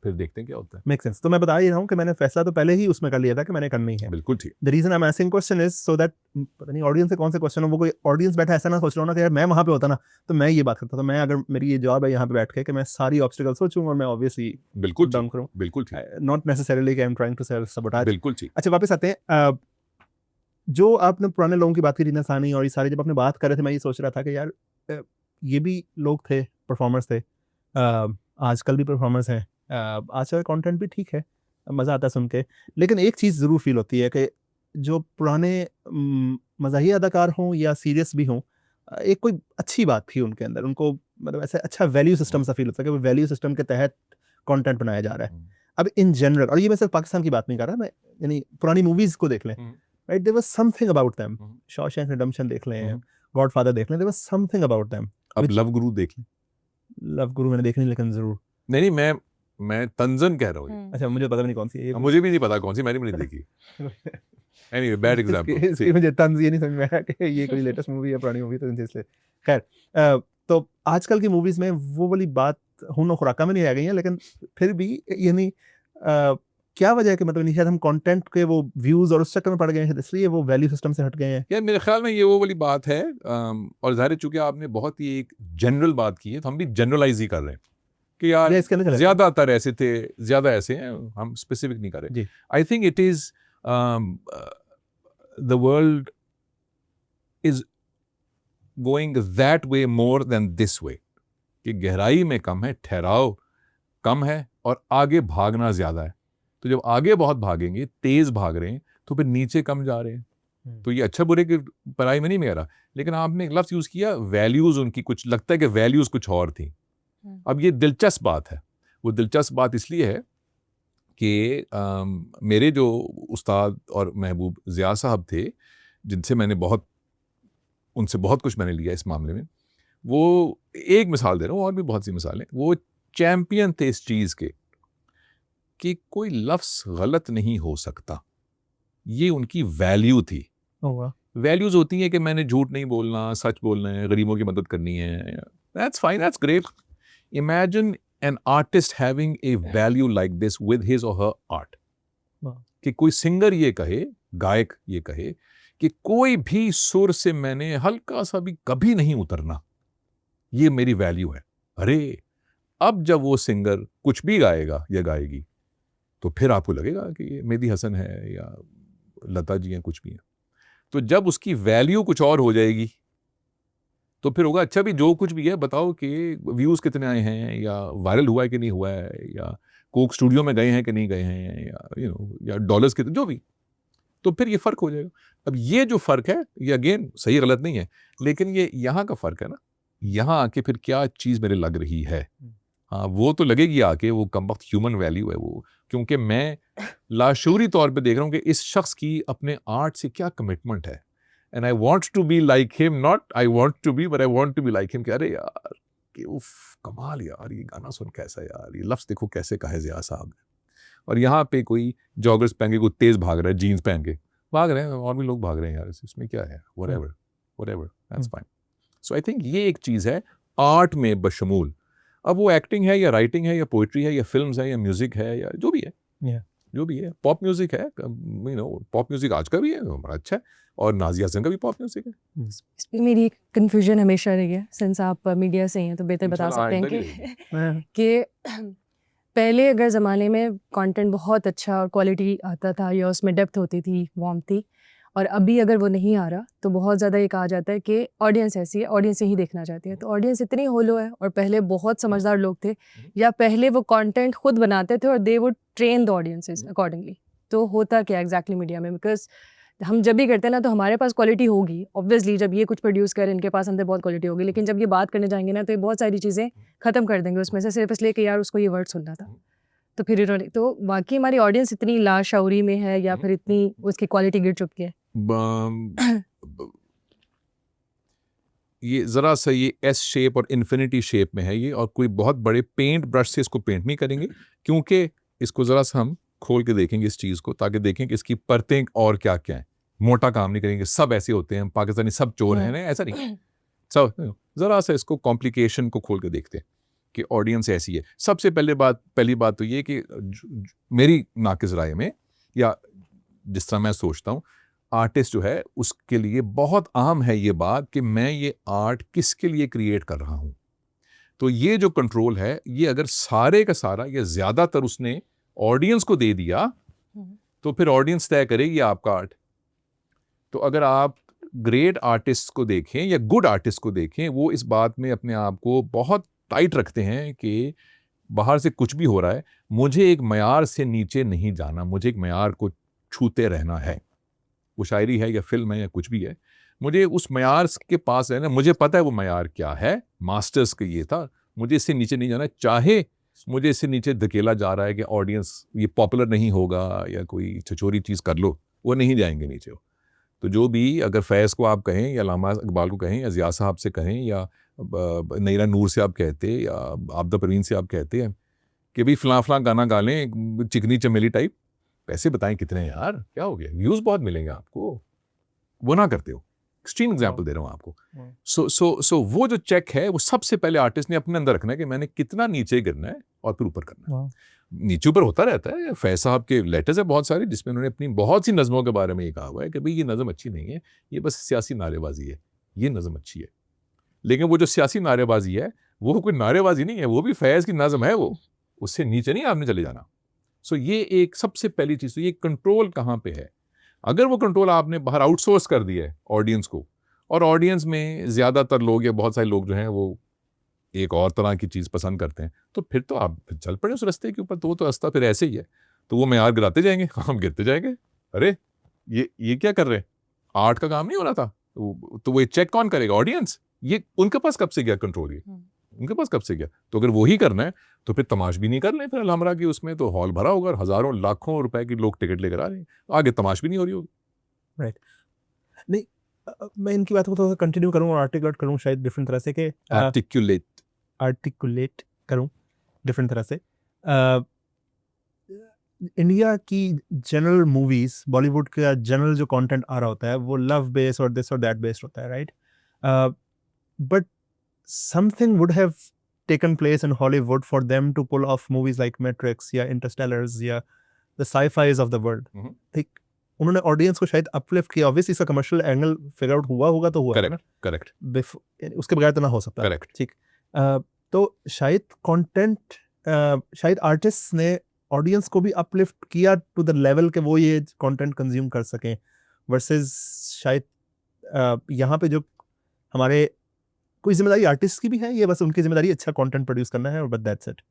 फिर देखते हैं क्या होता है। Make sense. तो मैं बता ही रहा हूँ कि मैंने फैसला तो पहले ही उसमें कर लिया था कि मैंने करनी है। बिल्कुल ठीक। The reason I am asking question is so that पता नहीं ऑडियंस से कौन से क्वेश्चन हो, वो कोई ऑडियंस बैठा ऐसा ना सोच रहा हो ना कि यार मैं वहाँ पे होता ना तो मैं ये बात करता। तो मैं अगर मेरी ये जॉब है यहाँ पे बैठ के कि मैं सारी ऑब्स्टिकल सोचूं और मैं ऑब्वियसली बिल्कुल डाउन ठीक। करूँ, बिल्कुल ठीक। नॉट नेसेसरीली कि I am trying to self sabotage. बिल्कुल ठीक। अच्छा वापस आते हैं, जो आपने पुराने लोगों की बात की, रीना सानी और ये सारे, जब आपने बात कर रहे थे मैं ये सोच रहा था कि यार ये भी लोग थे, परफॉर्मर्स थे, आजकल भी परफॉर्मर्स हैं, आजकल कंटेंट भी ठीक है, मज़ा आता है सुन के, लेकिन एक चीज़ ज़रूर फील होती है कि जो पुराने मज़ाहिया अदाकार हों या सीरियस भी हों, एक कोई अच्छी बात थी उनके अंदर, उनको मतलब ऐसा अच्छा वैल्यू सिस्टम सा फील होता है कि वो वैल्यू सिस्टम के तहत कंटेंट बनाया जा रहा है। अब इन जनरल, और ये मैं सिर्फ पाकिस्तान की बात नहीं कर रहा, मैं यानी पुरानी मूवीज़ को देख लें, right, there was something about them. Shawshank Redemption देख लें, गॉडफादर देख लें, there was something about them. अब लव गुरु देख लें। लव गुरु मैंने देखी नहीं, लेकिन ज़रूर। नहीं, मैं तंजन कह रहा हूँ। अच्छा, मुझे पता भी नहीं कौन सी है ये। मुझे भी नहीं पता कौन सी, मैंने भी नहीं देखी। Anyway, bad example. इसकी मुझे तंज ये नहीं समझ में आया कि ये कोई लेटेस्ट मूवी है पुरानी मूवी, तो इसलिए खैर। तो आजकल की मूवीज में वो वाली बात हुन खुराका में नहीं आ गई है, लेकिन फिर भी यानी क्या वजह है कि मतलब नहीं, शायद हम कंटेंट के वो व्यूज और उस चक्कर में पड़ गए हैं, इसलिए वो वैल्यू सिस्टम से हट गए हैं। यार मेरे ख्याल में ये वो वाली बात है, और ज़ाहिर है चूंकि आपने बहुत ही एक जनरल बात की है, तो हम भी जनरलाइज ही कर रहे हैं कि यार इसके अंदर चले ज्यादातर ऐसे थे, ज्यादा ऐसे हैं, हम स्पेसिफिक नहीं कर रहे। जी। I think it is the world is going that way more than this way, कि गहराई में कम है, ठहराव कम है और आगे भागना ज्यादा है। तो जब आगे बहुत भागेंगे, तेज भाग रहे हैं, तो फिर नीचे कम जा रहे हैं। तो ये अच्छा बुरे की पराई में नहीं मैं कह रहा, लेकिन आपने एक लफ्ज़ यूज़ किया वैल्यूज़, उनकी कुछ लगता है कि वैल्यूज़ कुछ और थी। अब ये दिलचस्प बात है। वो दिलचस्प बात इसलिए है कि मेरे जो उस्ताद और महबूब ज़िया साहब थे, जिनसे मैंने उनसे बहुत कुछ मैंने लिया इस मामले में, वो एक मिसाल दे रहा हूँ और भी बहुत सी मिसालें, वो चैम्पियन थे इस चीज़ के कि कोई लफ्ज़ गलत नहीं हो सकता। ये उनकी वैल्यू थी। वैल्यूज़ होती हैं कि मैंने झूठ नहीं बोलना, सच बोलना है, गरीबों की मदद करनी है। That's fine, that's great. Imagine an artist having a value like this with his or her art. कि कोई सिंगर ये कहे, गायक ये कहे कि कोई भी सुर से मैंने हल्का सा भी कभी नहीं उतरना, ये मेरी वैल्यू है। अरे अब जब वो सिंगर कुछ भी गाएगा या गाएगी, तो फिर आपको लगेगा कि ये मेहदी हसन है या लता जी हैं, कुछ भी हैं। तो जब उसकी वैल्यू कुछ और हो जाएगी, तो फिर होगा अच्छा भी जो कुछ भी है बताओ कि व्यूज़ कितने आए हैं, या वायरल हुआ है कि नहीं हुआ है, या कोक स्टूडियो में गए हैं कि नहीं गए हैं, या या डॉलर्स कितने, जो भी, तो फिर ये फ़र्क हो जाएगा। अब ये जो फ़र्क है, ये अगेन सही गलत नहीं है, लेकिन ये यहाँ का फ़र्क है ना, यहाँ आके फिर क्या चीज़ मेरे लग रही है। हाँ, वो तो लगेगी आके, वो कमबख्त ह्यूमन वैल्यू है वो, क्योंकि मैं लाशूरी तौर पे देख रहा हूँ कि इस शख्स की अपने आर्ट से क्या कमिटमेंट है। And I want to be like him, not I want to be, but I want to be like him. कि अरे यार, कि उफ कमाल यार, ये गाना सुन कैसा यार, ये लफ्ज़ देखो कैसे कहा है ज़िया साहब ने। और यहाँ पे कोई जॉगर्स पहन के, कोई तेज़ भाग रहा है, जीन्स पहन के भाग रहे हैं, और भी लोग भाग रहे हैं यार, इसमें क्या है, whatever, that's fine. So I think ये एक चीज़ है आर्ट में बशमूल। अब वो एक्टिंग है या राइटिंग है या पोइट्री है या फिल्म्स है या म्यूज़िक है या जो भी है, जो भी है, पॉप म्यूज़िक है, पॉप म्यूज़िक आज का भी है, बड़ा अच्छा है, और नाज़िया हसन का भी पॉप म्यूज़िक है। इस पे मेरी एक कन्फ्यूजन हमेशा रही है, सिंस आप मीडिया से हैं तो बेहतर बता सकते हैं कि पहले अगर ज़माने में कंटेंट बहुत अच्छा और क्वालिटी आता था या उसमें डेप्थ होती थी, वार्मथ थी, और अभी अगर वो नहीं आ रहा तो बहुत ज़्यादा ये कहा जाता है कि ऑडियंस ऐसी है, ऑडियंस यही देखना चाहती है। तो ऑडियंस इतनी होलो है, और पहले बहुत समझदार लोग थे, या पहले वो कंटेंट खुद बनाते थे और they would train the audiences accordingly. तो होता क्या एग्जैक्टली मीडिया में, बिकॉज हम जब भी करते हैं ना तो हमारे पास क्वालिटी होगी, ऑब्वियसली जब ये कुछ प्रोड्यूस करें इनके पास अंदर बहुत क्वालिटी होगी, लेकिन जब ये बात करने जाएंगे ना तो ये बहुत सारी चीज़ें ख़त्म कर देंगे उसमें से, सिर्फ इसलिए कि यार उसको ये वर्ड सुनना था। तो फिर इन्होंने, तो वाकई हमारी ऑडियंस इतनी लाशऊरी में है या फिर इतनी उसकी क्वालिटी गिर चुकी है? ये ज़रा सा ये एस शेप और इन्फिनिटी शेप में है ये, और कोई बहुत बड़े पेंट ब्रश से इसको पेंट नहीं करेंगे, क्योंकि इसको ज़रा सा हम खोल के देखेंगे इस चीज़ को, ताकि देखें कि इसकी परतें और क्या क्या हैं। मोटा काम नहीं करेंगे, सब ऐसे होते हैं, पाकिस्तानी सब चोर हैं ना, ऐसा नहीं। सब ज़रा सा इसको कॉम्प्लिकेशन को खोल के देखते हैं कि ऑडियंस ऐसी है। सबसे पहली बात तो ये कि मेरी नाकिस राय में, या जिस तरह मैं सोचता हूँ, आर्टिस्ट जो है उसके लिए बहुत आम है ये बात कि मैं ये आर्ट किसके लिए क्रिएट कर रहा हूँ। तो ये जो कंट्रोल है, ये अगर सारे का सारा या ज़्यादातर उसने ऑडियंस को दे दिया, तो फिर ऑडियंस तय करेगी आपका आर्ट। तो अगर आप ग्रेट आर्टिस्ट को देखें या गुड आर्टिस्ट को देखें, वो इस बात में अपने आप को बहुत टाइट रखते हैं कि बाहर से कुछ भी हो रहा है, मुझे एक मयार से नीचे नहीं जाना, मुझे एक मयार को छूते रहना है। वो शायरी है या फिल्म है या कुछ भी है, मुझे उस मयार के पास रहना, मुझे पता है वो मयार क्या है, मास्टर्स का ये था, मुझे इससे नीचे नहीं जाना। चाहे मुझे इससे नीचे धकेला जा रहा है कि ऑडियंस ये पॉपुलर नहीं होगा या कोई छछोरी चीज़ कर लो, वो नहीं जाएंगे नीचे। तो जो भी, अगर फैज़ को आप कहें या लामा इकबाल को कहें या ज़िया साहब से कहें या नैरा नूर से आप कहते या आबदा परवीन से आप कहते हैं कि भाई फ़लाँ गाना गा लें, चिकनी चमेली टाइप, पैसे बताएं कितने यार, क्या हो गया, व्यूज़ बहुत मिलेंगे आपको, वो ना करते हो। एक्सट्रीम एग्जाम्पल दे रहा हूँ आपको। सो वो जो चेक है, वो सबसे पहले आर्टिस्ट ने अपने अंदर रखना है कि मैंने कितना नीचे गिरना है और फिर ऊपर करना है। नीचे ऊपर होता रहता है। फैज़ साहब के लेटर्स है बहुत सारे जिसमें उन्होंने अपनी बहुत सी नज़मों के बारे में ये कहा हुआ है कि भाई ये नज़म अच्छी नहीं है, ये बस सियासी नारेबाजी है, ये नज़म अच्छी है। लेकिन वो जो सियासी नारेबाजी है, वो कोई नारेबाजी नहीं है, वो भी फैज़ की नज़म है, वो उससे नीचे नहीं आपने चले जाना। सो ये एक सबसे पहली चीज़, तो ये कंट्रोल कहाँ पे है। अगर वो कंट्रोल आपने बाहर आउटसोर्स कर दिया है ऑडियंस को, और ऑडियंस में ज़्यादातर लोग या बहुत सारे लोग जो हैं वो एक और तरह की चीज़ पसंद करते हैं, तो फिर तो आप फिर चल पड़े उस रास्ते के ऊपर। तो वो तो रास्ता फिर ऐसे ही है, तो वो मयार गिराते जाएंगे, हम गिरते जाएंगे। अरे ये क्या कर रहे हैं, आर्ट का काम नहीं हो रहा था, तो वो चेक कौन करेगा, ऑडियंस। ये उनके पास कब से गया कंट्रोल, ये उनके पास कब से गया। तो अगर वही करना है तो फिर तमाश भी नहीं कर लें, फिर अलहमरा की उसमें तो हॉल भरा होगा, हज़ारों लाखों रुपए की लोग टिकट लेकर आ रहे हैं, आगे तमाश भी नहीं हो रही होगी। राइट। नहीं, मैं इनकी बात को थोड़ा कंटिन्यू करूँ और आर्टिकुलेट करूँ शायद डिफरेंट तरह से, कि आर्टिकुलेट करूँ डिफरेंट तरह से। इंडिया की जनरल मूवीज, बॉलीवुड का जनरल जो कंटेंट आ रहा होता है वो लव बेस्ड और दिस और दैट बेस्ड होता है, right. But something would have taken place in Hollywood for them to pull off movies like Matrix या Interstellars या the sci-fis of the world. ठीक, उन्होंने ऑडियंस को शायद अपलिफ्ट किया। ऑब्वियसली इसका कमर्शियल एंगल फिगर आउट हुआ होगा तो हुआ, करेक्ट, उसके बगैर तो ना हो सकता। करेक्ट, ठीक। तो शायद कंटेंट, शायद आर्टिस्ट ने ऑडियंस को भी अपलिफ्ट किया टू द लेवल के वो ये कंटेंट कंज्यूम कर सकें, वर्सेस शायद यहाँ पे जो हमारे कोई जिम्मेदारी आर्टिस्ट की भी है, ये बस उनकी जिम्मेदारी अच्छा कंटेंट प्रोड्यूस करना है और बट दैट्स इट।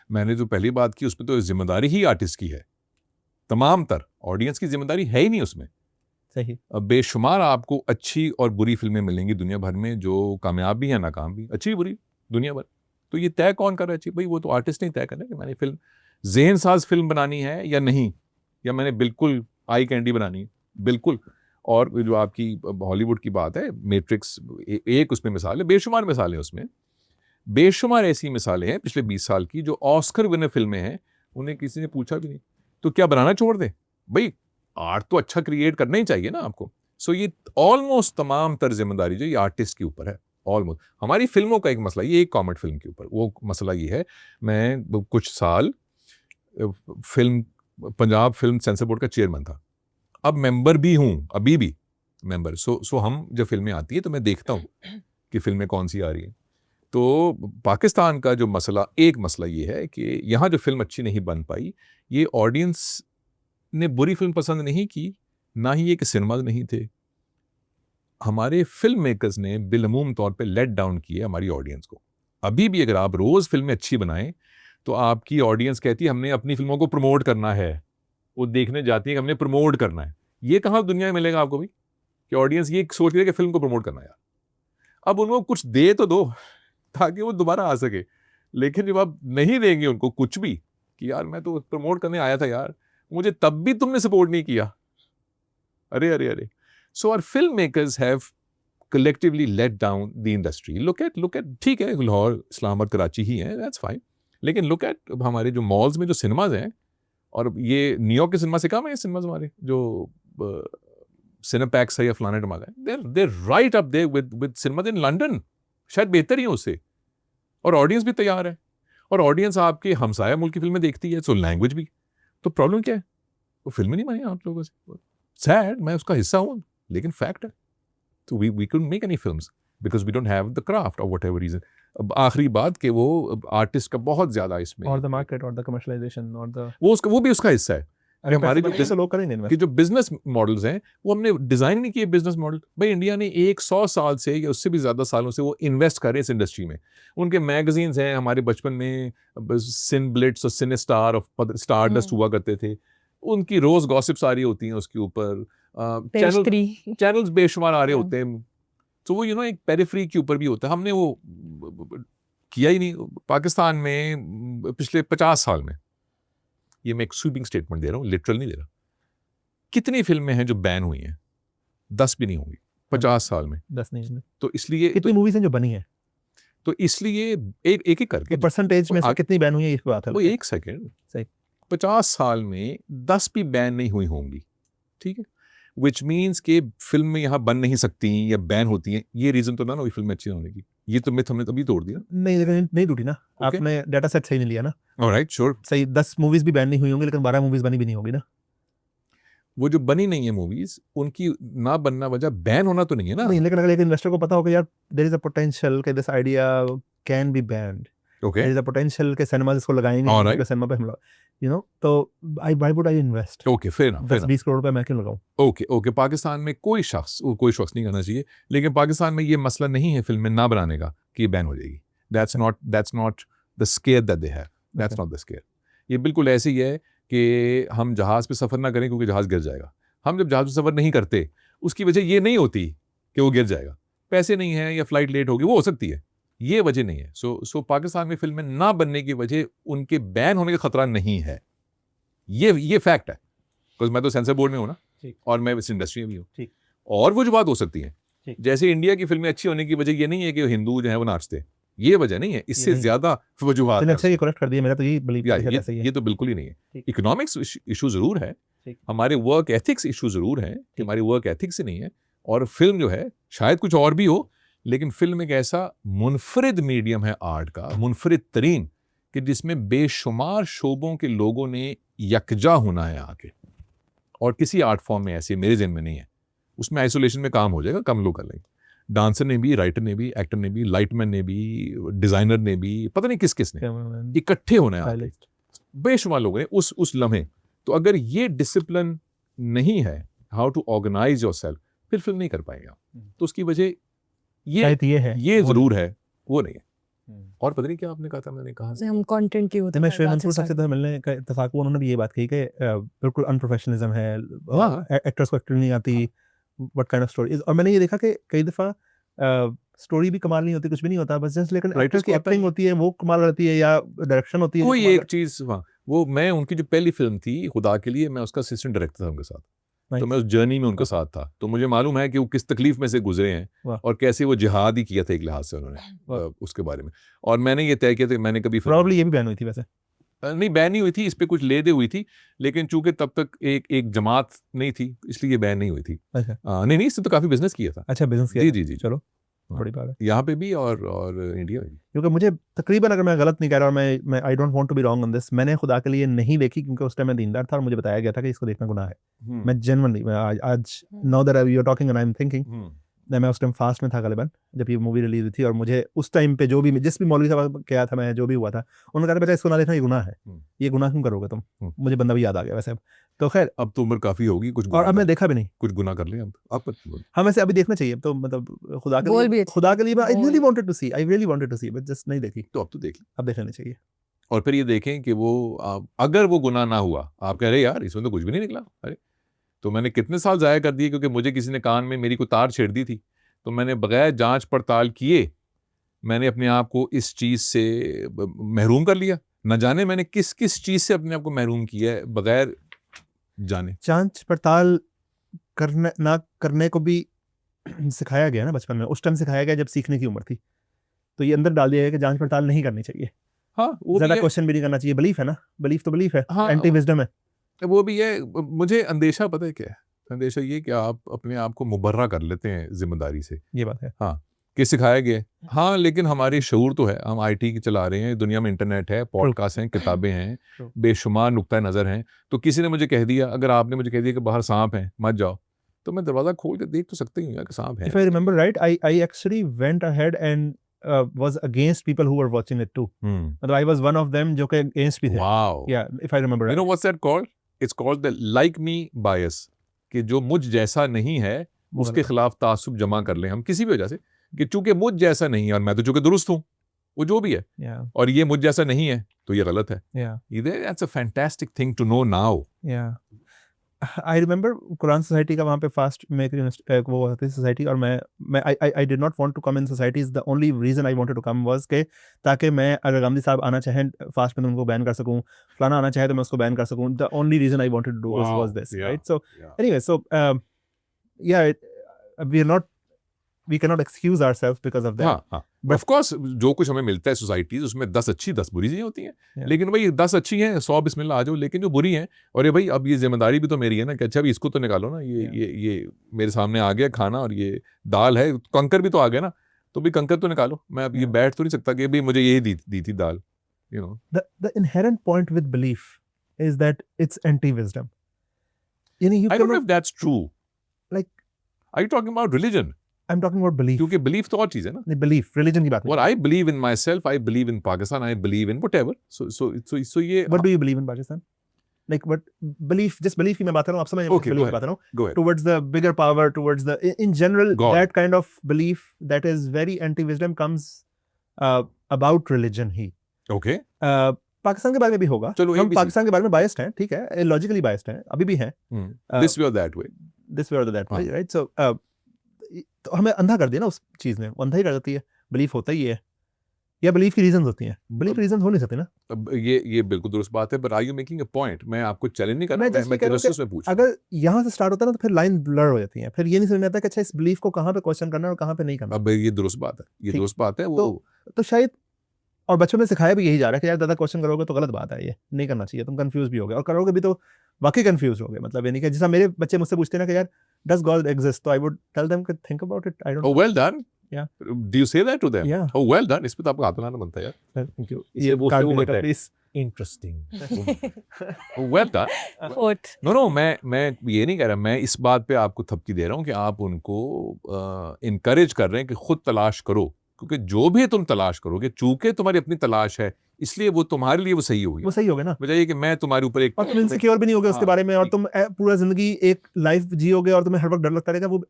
मैंने जो पहली बात की उसमें तो जिम्मेदारी ही आर्टिस्ट की है, तमाम तर ऑडियंस की जिम्मेदारी है ही नहीं उसमें। सही। अब बेशुमार आपको अच्छी और बुरी फिल्में मिलेंगी दुनिया भर में, जो कामयाब भी है नाकाम भी, अच्छी बुरी दुनिया भर। तो ये तय कौन कर रहा है अच्छी, भाई वो तो आर्टिस्ट नहीं तय कर रहा है कि मैंने फिल्म ज़ेहन साज फिल्म बनानी है या नहीं, या मैंने बिल्कुल आई कैंडी बनानी है, बिल्कुल। और जो आपकी हॉलीवुड की बात है, मैट्रिक्स एक उसमें मिसाल है, बेशुमार मिसालें उसमें, बेशुमार ऐसी मिसालें हैं पिछले 20 साल की जो ऑस्कर विनर फिल्में हैं, उन्हें किसी ने पूछा भी नहीं, तो क्या बनाना छोड़ दें। भाई आर्ट तो अच्छा क्रिएट करना ही चाहिए ना आपको। सो ये ऑलमोस्ट तमाम तर जिम्मेदारी जो ये आर्टिस्ट के ऊपर है, ऑलमोस्ट। हमारी फिल्मों का एक मसला, ये एक कॉमेडी फिल्म के ऊपर, वो मसला ये है, मैं कुछ साल पंजाब फिल्म सेंसर बोर्ड का चेयरमैन था, अब मेंबर भी हूँ, अभी भी मेंबर। सो हम जब फिल्में आती है तो मैं देखता हूँ कि फिल्में कौन सी आ रही हैं। तो पाकिस्तान का जो मसला, एक मसला ये है कि यहाँ जो फिल्म अच्छी नहीं बन पाई, ये ऑडियंस ने बुरी फिल्म पसंद नहीं की, ना ही ये कि सिनेमाज नहीं थे, हमारे फिल्म मेकर्स ने बिलमूम तौर पे लेट डाउन किया हमारी ऑडियंस को। अभी भी अगर आप रोज़ फिल्में अच्छी बनाएं तो आपकी ऑडियंस कहती है हमने अपनी फिल्मों को प्रमोट करना है, वो देखने जाती है कि हमने प्रमोट करना है। ये कहाँ दुनिया में मिलेगा आपको भी कि ऑडियंस ये सोच रही है कि फिल्म को प्रमोट करना है यार। अब उनको कुछ दे तो दो ताकि वो दोबारा आ सके, लेकिन जब आप नहीं देंगे उनको कुछ भी कि यार मैं तो प्रमोट करने आया था यार, मुझे तब भी तुमने सपोर्ट नहीं किया, अरे अरे अरे। So our filmmakers have collectively let down the industry. Look at ठीक है लाहौर इस्लामाबाद कराची ही है, that's fine, लेकिन look at हमारे जो मॉल्स में जो सिनेमाज हैं, और ये न्यूयॉर्क के सिनेमा से कम है सिनेमाज हमारे जो सिनेपैक्स है या फलाना टमाका है, they're right up there with cinemas in London, शायद बेहतर ही है उससे, और ऑडियंस भी तैयार है, और ऑडियंस आपके हमसाया मुल्क की फिल्में देखती है, सो लैंग्वेज भी, तो प्रॉब्लम क्या है? वो फिल्में नहीं बनी आप लोगों से, सैड, मैं उसका हिस्सा हूँ, लेकिन फैक्ट है, तो we couldn't make any films because we don't have the craft or whatever reason. अब आखिरी बात कि वो आर्टिस्ट का बहुत ज्यादा इसमें, और द मार्केट और द कमर्शियलाइजेशन और द वो भी उसका हिस्सा है। अगर हमारे हमारे जो जो लोग करेंगे invest। कि जो बिजनेस मॉडल्स हैं वो हमने डिजाइन नहीं किए बिजनेस मॉडल। भाई इंडिया ने 100 साल से या उससे भी ज़्यादा सालों से वो इन्वेस्ट कर रहे हैं इस इंडस्ट्री में। उनके मैगजीन्स हैं, हमारे बचपन में सिन ब्लिट्स और सिने स्टार और स्टार डस्ट हुआ करते थे, उनकी रोज गॉसिप्स आ रही होती हैं उसके ऊपर, चैनल्स बेशुमार आ रहे होते हैं, तो वो एक पेरिफेरी के ऊपर भी होता है। हमने वो किया ही नहीं। पाकिस्तान में पिछले 50 साल में, ये मैं एक स्वीपिंग स्टेटमेंट दे रहा हूँ, लिटरल नहीं दे रहा, कितनी फिल्में हैं जो बैन हुई हैं? 10 भी नहीं होंगी 50 साल में। 10 नहीं। तो इसलिए कितनी मूवीज हैं जो बनी है? तो इसलिए एक करके परसेंटेज में से कितनी बैन हुई है इस बात है। वो एक सेकंड, सही, 50 साल में 10 भी बैन नहीं हुई होंगी, ठीक है, विच मीन्स कि फिल्म यहाँ बन नहीं सकती या बैन होती हैं। ये रीजन तो ना वही फिल्म अच्छी होने की, ये तो मिथ हमने तभी तोड़ दिया। नहीं, लेकिन नहीं टूटी ना, आपने डाटा सेट सही नहीं लिया ना। ऑलराइट, श्योर, सही, 10 मूवीज भी बैन नहीं हुई होंगी, लेकिन 12 मूवीज बनी भी नहीं होगी ना। वो जो बनी नहीं है मूवीज, उनकी ना बनना वजह बैन होना तो नहीं है ना। नहीं, लेकिन अगर एक इन्वेस्टर को पता हो कि यार देयर इज अ पोटेंशियल कि this idea can be banned, okay, there is a potential के सिनेमा इसको लगाएंगे, कि सिनेमा पे हम तो why would I invest? Okay, fair ना, 10-20 करोड़ रुपए मैं क्यों लगाऊं? ओके, पाकिस्तान में कोई शख्स नहीं करना चाहिए, लेकिन पाकिस्तान में ये मसला नहीं है फिल्में ना बनाने का कि बैन हो जाएगी। That's not the square that they have, that's not the square. ये बिल्कुल ऐसे ही है कि हम जहाज़ पे सफ़र ना करें क्योंकि जहाज़ गिर जाएगा। हम जब जहाज़ पे सफ़र नहीं करते, उसकी वजह ये नहीं होती कि वो गिर जाएगा, पैसे नहीं हैं या फ्लाइट लेट होगी, वो हो सकती है, ये वजह नहीं है। सो पाकिस्तान में फिल्में ना बनने की वजह उनके बैन होने का खतरा नहीं है, ये फैक्ट है, बिकॉज मैं तो सेंसर बोर्ड में हूँ ना, और मैं इस इंडस्ट्री में भी हूँ। और वो जो बात हो सकती है, जैसे इंडिया की फिल्में अच्छी होने की वजह ये नहीं है कि हिंदू जो है वो नाचते, ये वजह नहीं है, इससे ज्यादा वजूहात है। अच्छा, ये करेक्ट कर दिया, मेरा तो यही बिलीव है। ये तो बिल्कुल ही नहीं है। इकोनॉमिक्स इशू जरूर है, हमारे वर्क एथिक्स इशू जरूर है, हमारी वर्क एथिक्स से नहीं है। और फिल्म जो है शायद कुछ और भी हो, लेकिन फिल्म एक ऐसा मुनफरिद मीडियम है आर्ट का, मुनफरिद तरीन, कि जिसमें बेशुमार शोबों के लोगों ने यकजा होना है आके, और किसी आर्ट फॉर्म में ऐसे मेरे ज़हन में नहीं है। उसमें आइसोलेशन में काम हो जाएगा, कम लोग कर लेंगे। डांसर ने भी, राइटर ने भी, एक्टर ने भी, लाइटमैन ने भी, डिज़ाइनर ने भी, पता नहीं किस ने इकट्ठे होना है आके, बेशुमार लोग हैं उस लम्हे। तो अगर ये डिसिप्लिन नहीं है, हाउ टू ऑर्गेनाइज योरसेल्फ, फिर फिल्म नहीं कर पाएंगे आप। तो उसकी वजह ये जरूर है, वो नहीं है। और पता नहीं क्या आपने कहा था, मैंने कहा हम कंटेंट की होते हैं। मैं शोएब मंसूर साहब से मिलने का इत्तेफाक हुआ, उन्होंने भी ये बात कही कि बिल्कुल अनप्रोफेशनलिज्म है, एक्टर्स को एक्टिंग नहीं आती, व्हाट काइंड ऑफ स्टोरी। और मैंने ये देखा कि कई दफ़ा स्टोरी भी कमाल नहीं होती, कुछ भी नहीं होता, बस जस्ट लेकिन एक्टर्स की एक्टिंग होती है, वो कमाल रहती है, या डायरेक्शन होती है। कोई एक चीज़, वो मैं उनकी जो पहली फिल्म थी खुदा के लिए, मैं उसका असिस्टेंट डायरेक्टर था उनके साथ, तो मैं उस जर्नी में उनके साथ था, तो मुझे मालूम है कि वो किस तकलीफ में से गुजरे हैं और कैसे वो जिहाद ही किया था एक लिहाज से उन्होंने उसके बारे में। और मैंने ये तय किया था, मैंने कभी प्रॉब्ली ये भी बैन हुई थी, वैसे नहीं बैन नहीं हुई थी, इस पे कुछ ले दे हुई थी, लेकिन चूंकि तब तक एक जमात नहीं थी, इसलिए ये बैन नहीं हुई थी। नहीं, इससे तो काफी बिजनेस किया था। अच्छा, बिजनेस किया, जी, चलो बड़ी बात है, यहाँ पे भी और इंडिया में भी। क्योंकि मुझे तकरीबन, अगर मैं गलत नहीं कह रहा, और मैं I don't want to be wrong on this, मैंने खुदा के लिए नहीं देखी क्योंकि उस टाइम मैं दीनदार था और मुझे बताया गया था कि इसको देखना गुनाह है। मैं जेन्युइनली, आज now that you are talking and I am thinking, मैं उस टाइम फास्ट में था गलिबन जब ये मूवी रिलीज हुई थी, और मुझे उस टाइम पे जिस भी मौलवी साहब क्या था, मैं जो भी हुआ था, उन्होंने कहा बेटा इसको ना देखना, ये गुनाह है, ये गुनाह क्यों करोगे तुम। मुझे बंदा भी याद आ गया वैसे। तो खैर, अब तो उम्र काफी होगी, कुछ और अब मैं देखा भी नहीं, कुछ गुनाह कर लिया अब हाँ, वैसे अभी देखना चाहिए। तो मतलब खुदा के लिए I really wanted to see, I really wanted to see, but just नहीं देखी। तो अब तो देख ली, अब देख लेना चाहिए। और फिर ये देखें कि वो अगर वो गुनाह ना हुआ, आप कह रहे यार इसमें तो कुछ भी नहीं निकला, अरे तो मैंने कितने साल ज़ाया कर दिए क्योंकि मुझे किसी ने कान में मेरी को तार छेड़ दी थी, तो मैंने बगैर जांच पड़ताल किए मैंने अपने आप को इस चीज़ से महरूम कर लिया। न जाने मैंने किस चीज़ से अपने आप को महरूम किया है बगैर जाने। जांच पड़ताल ना करने को भी सिखाया गया ना बचपन में, उस टाइम सिखाया गया जब सीखने की उम्र थी, तो ये अंदर डाल दिया गया कि जांच पड़ताल नहीं करनी चाहिए, हाँ वो ज्यादा भी है, क्वेश्चन भी नहीं करना चाहिए। बिलीफ है ना, बिलीफ तो बिलीफ है, हाँ, एंटी विजडम है। वो भी है। मुझे अंदेशा पता है क्या है? अंदेशा ये कि आप अपने आप को मुबर्रा कर लेते हैं जिम्मेदारी से, ये बात है। हाँ, कि सिखाया गया है। हाँ, लेकिन हमारे शऊर तो है, हम आईटी की चला रहे हैं, दुनिया में इंटरनेट है, पॉडकास्ट हैं, किताबें हैं, True. बेशुमार नुक्ता नज़र हैं। तो किसी ने मुझे कह दिया, अगर आपने मुझे कह दिया कि बाहर सांप है मत जाओ, तो मैं दरवाज़ा खोल के देख तो सकते ही हूँ यार कि सांप है। If I remember right, I actually went ahead and was against people who were watching it too. मतलब I was one of them जो कि against भी थे। Wow, Yeah, if I remember you right. No what's that called? It's called the like me bias, कि जो मुझ जैसा नहीं है उसके गलत खिलाफ तासुब जमा कर लें हम किसी भी वजह से, कि चूंकि मुझ जैसा नहीं है और मैं तो चूंकि दुरुस्त हूँ, वो जो भी है, है। Yeah, और ये मुझ जैसा नहीं है तो ये गलत है। yeah, That's a fantastic thing to know now. yeah. I remember Quran society का वहाँ पे फास्ट में एक वो होती सोसाइटी, और मैं I did not want to come in societies. The only reason I wanted to come was के ताकि मैं अगर गांधी साहब आना चाहें फास्ट में तो उनको बैन कर सकूं, फलाना आना चाहे तो मैं उसको बैन कर सकूं। The only reason I wanted to do Wow, was this, yeah, right? So yeah. anyway, so yeah, we cannot excuse ourselves because of that. हाँ हाँ, But- ऑफ कोर्स जो कुछ हमें मिलता है सोसाइटीज उसमें 10 अच्छी 10 बुरी चीजें होती हैं, Yeah. लेकिन भाई 10 अच्छी हैं 100 बिस्मिल्लाह आ जाओ, लेकिन जो बुरी हैं, और ये भाई अब ये जिम्मेदारी भी तो मेरी है ना कि अच्छा भी इसको तो निकालो ना, ये मेरे सामने आ गया खाना और ये दाल है, कंकर भी तो आ गया ना, तो भी कंकर तो निकालो। मैं अब ये Yeah. बैठ तो नहीं सकता कि भाई मुझे यही दी थी दाल, you know. The inherent point with belief is that it's anti-wisdom. You know, you I don't know cannot, if that's true, like, are you talking about religion? I'm talking about belief. क्योंकि belief तो और चीज है ना। नहीं, belief, religion की बात Well, नहीं। I believe in myself, I believe in Pakistan, I believe in whatever. So ये What do you believe in Pakistan? Like what belief? Just belief की मैं बात कर रहा हूँ, आप समझ Okay, belief go की बात कर रहा हूँ। go ahead. Towards the bigger power, towards the in general, God. that kind of belief that is very anti-wisdom comes about religion he. Okay. Pakistan के बारे में भी होगा। चलो, हम ABC. पाकिस्तान के बारे में biased हैं, ठीक है, logically biased हैं, अभी भी हैं। This way or that way. This way or that way, हाँ. right? So तो हमें अंधा कर दिया ना उस चीज ने, वो अंधा ही कर देती है। बिलीफ होता ही है, या बिलीफ की रीजंस होती हैं। बिलीफ की रीजंस हो नहीं सकते ना। अब ये बिल्कुल दुरुस्त बात है, but are you making a point? मैं आपको चैलेंज नहीं कर रहा, मैं just मैं ये कह रहा हूँ क्वेश्चंस में पूछ रहा हूँ। अगर यहाँ से स्टार्ट होता है ना तो फिर लाइन ब्लर हो जाती है, फिर ये नहीं समझ में आता कि अच्छा इस बिलीफ को कहाँ पे क्वेश्चन करना है और कहाँ पे नहीं करना। अब ये दुरुस्त बात है, ये ठीक। दुरुस्त बात है। वो तो शायद, और बच्चों में सिखाया भी यही जा रहा है कि यार ज़्यादा क्वेश्चन करोगे तो गलत बात है, ये नहीं करना चाहिए, तुम कंफ्यूज भी होगे, और करोगे भी तो वाकई कंफ्यूज होगे। मतलब ये नहीं कि जैसा मेरे बच्चे मुझसे पूछते हैं ना कि यार डज गॉड एग्जिस्ट, तो आई वुड टेल देम कि think about it, I don't Oh, well done. Yeah. Do you say that to them? Yeah. Oh, well done. इस पे तो आपको हाथ बनाना बनता है यार। Thank you. ये ये वो कार्ड वो भी बनता है। Please. Interesting. Oh, well done. Fourth. No, मैं ये नहीं कह रहा, मैं इस बात पे आपको थपकी दे रहा हूँ कि आप उनको इनकरेज कर रहे हैं कि खुद तलाश करो, क्योंकि जो भी तुम तलाश करोगे, चूंकि तुम्हारी अपनी तलाश है, इसलिए वो तुम्हारे लिए वो सही होगी। वो सही हो गया ना, बजाय कि मैं तुम्हारे ऊपर एक और तुम इनसिक्योर भी नहीं होगे उसके हाँ, बारे में, और ठीक। तुम पूरा जिंदगी एक लाइफ जियोगे और तुम्हें हर वक्त डर लगता रहेगा, वो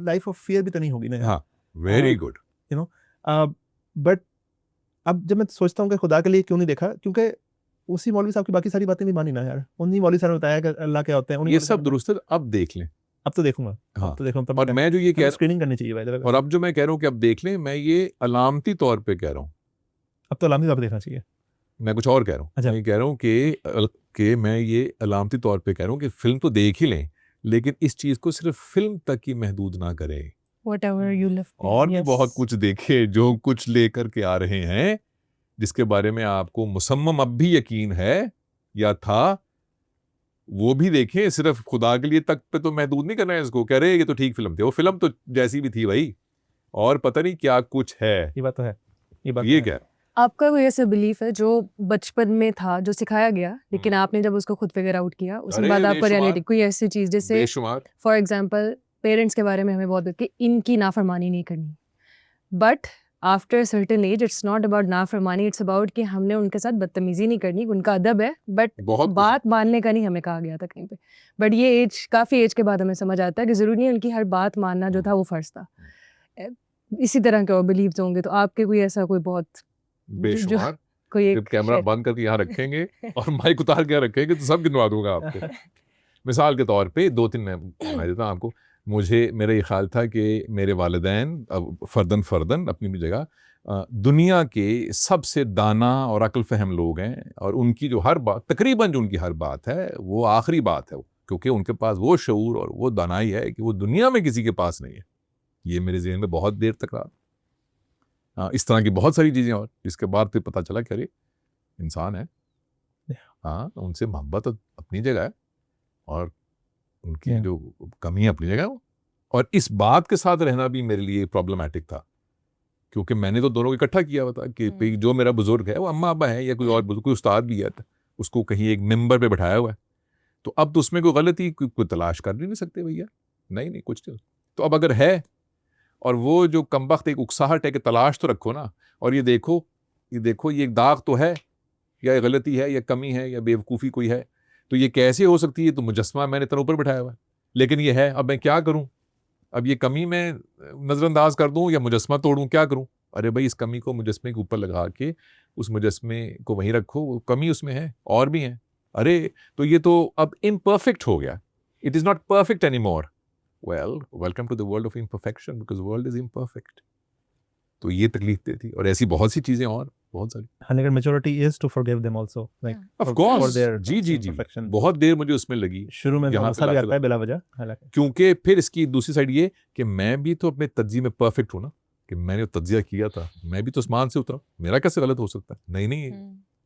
लाइफ ऑफ फियर भी तो नहीं होगी ना। हाँ, वेरी गुड। बट अब जब मैं सोचता हूँ कि खुदा के लिए क्यों नहीं देखा, क्योंकि उसी मौलवी साहब की बाकी सारी बातें भी मानी ना यार, उन्हीं मौलवी साहब ने बताया कि अल्लाह क्या होते हैं, उन्हीं ये मौलवी सब साहब दुरुस्त है, अब देख लें। अब तो देखूंगा, हाँ, अब तो देखूंगा। और मैं जो ये कह रहा स्क्रीनिंग करनी चाहिए भाई, हूँ, और अब जो मैं कह रहा हूँ कि अब देख लें, मैं ये अलामती तौर पे कह रहा हूँ, अब तो अलामी साहब देखना चाहिए। मैं कुछ और कह रहा हूँ। अच्छा। मैं कह रहा हूँ कि मैं ये अलामती तौर पे कह रहा हूँ कि फिल्म तो देख ही लें, लेकिन इस चीज़ को सिर्फ फिल्म तक ही महदूद ना करें, Whatever you left. और भी Yes. बहुत कुछ देखे, जो कुछ लेकर के आ रहे हैं, जिसके बारे में आपको मुसम्मम अब भी यकीन है या था, वो भी देखें। सिर्फ खुदा के लिए तक पे तो महदूद नहीं करना है इसको, कह रहे ये तो ठीक फिल्म थी, वो फिल्म तो जैसी भी थी भाई, और पता नहीं क्या कुछ है। ये बात तो है, ये बात ये तो है। क्या आपका कोई ऐसा बिलीफ है जो बचपन में था, जो सिखाया गया, लेकिन आपने जब उसको खुद फिगर आउट किया, उसके अरे बाद आपको बेशुमार। रियलिटी कोई ऐसी चीज, जैसे बेशुमार। फॉर एग्जांपल पेरेंट्स के बारे में हमें बहुत कि इनकी नाफरमानी नहीं करनी, but after certain age it's not about नाफरमानी, इट्स अबाउट कि हमने उनके साथ बदतमीजी नहीं करनी, उनका अदब है, बट बहुत बात मानने का नहीं हमें कहा गया था कहीं पे। बट ये एज, काफ़ी एज के बाद हमें समझ आता है कि ज़रूरी नहीं उनकी हर बात मानना जो था वो फ़र्ज़ था। इसी तरह के और बिलीव्स होंगे, तो आपके कोई ऐसा कोई बहुत बेशुमार। कोई जब एक कैमरा share- बंद करके यहाँ रखेंगे और माइक उतार के यहाँ रखेंगे तो सब गिनवा दूंगा आपको। मिसाल के तौर पे 2-3 मैं देता हूँ आपको। मेरा ये ख्याल था कि मेरे वालिदैन अब फर्दन अपनी भी जगह दुनिया के सबसे दाना और अक्ल फहम लोग हैं, और उनकी जो हर बात, तकरीबन जो उनकी हर बात है वो आखिरी बात है, क्योंकि उनके पास वो शऊर और वो दानाई है कि वो दुनिया में किसी के पास नहीं है। ये मेरे ज़हन में बहुत देर तक रहा। इस तरह की बहुत सारी चीज़ें और जिसके बाद फिर पता चला कि अरे इंसान है, हाँ उनसे मोहब्बत अपनी जगह है और उनकी जो कमी है अपनी जगह है। और इस बात के साथ रहना भी मेरे लिए प्रॉब्लमैटिक था, क्योंकि मैंने तो दोनों को इकट्ठा किया हुआ था कि भाई जो मेरा बुजुर्ग है वो अम्मा अब्बा है या कोई और बुजुर्ग, कोई उस्ताद भी है, उसको कहीं एक मेंबर पे बैठाया हुआ है, तो अब तो उसमें कोई गलती कोई तलाश कर नहीं सकते भैया, नहीं कुछ नहीं। तो अब अगर है और वो जो कमबख्त एक उकसाहट है कि तलाश तो रखो ना, और ये देखो ये एक दाग तो है या ये गलती है या कमी है या बेवकूफ़ी कोई है, तो ये कैसे हो सकती है? तो मुजस्मा मैंने इतना ऊपर बैठाया हुआ है, लेकिन ये है, अब मैं क्या करूं? अब ये कमी मैं नज़रअंदाज कर दूं या मुजस्मा तोड़ूं, क्या करूं? अरे भाई इस कमी को मुजस्मे के ऊपर लगा के उस मुजस्मे को वहीं रखो, वो कमी उसमें है और भी है। अरे तो ये तो अब इम्परफेक्ट हो गया, it is not perfect anymore. Well welcome to the world of imperfection because world is imperfect. तो ये तकलीफ देती और ऐसी बहुत सी चीज़ें और बहुत सारी। लेकिन maturity is to forgive them also, like of course जी imperfection. बहुत देर मुझे उसमें लगी शुरू में यहाँ गुस्सा पे भी लाते आता है बिला वजह, हालांकि क्योंकि फिर इसकी दूसरी साइड ये कि मैं भी तो अपने तज्जिए में परफेक्ट हूँ ना, कि मैंने तज्जिया किया था, मैं भी तो आसमान से उतरा, मेरा कैसे गलत हो सकता है? नहीं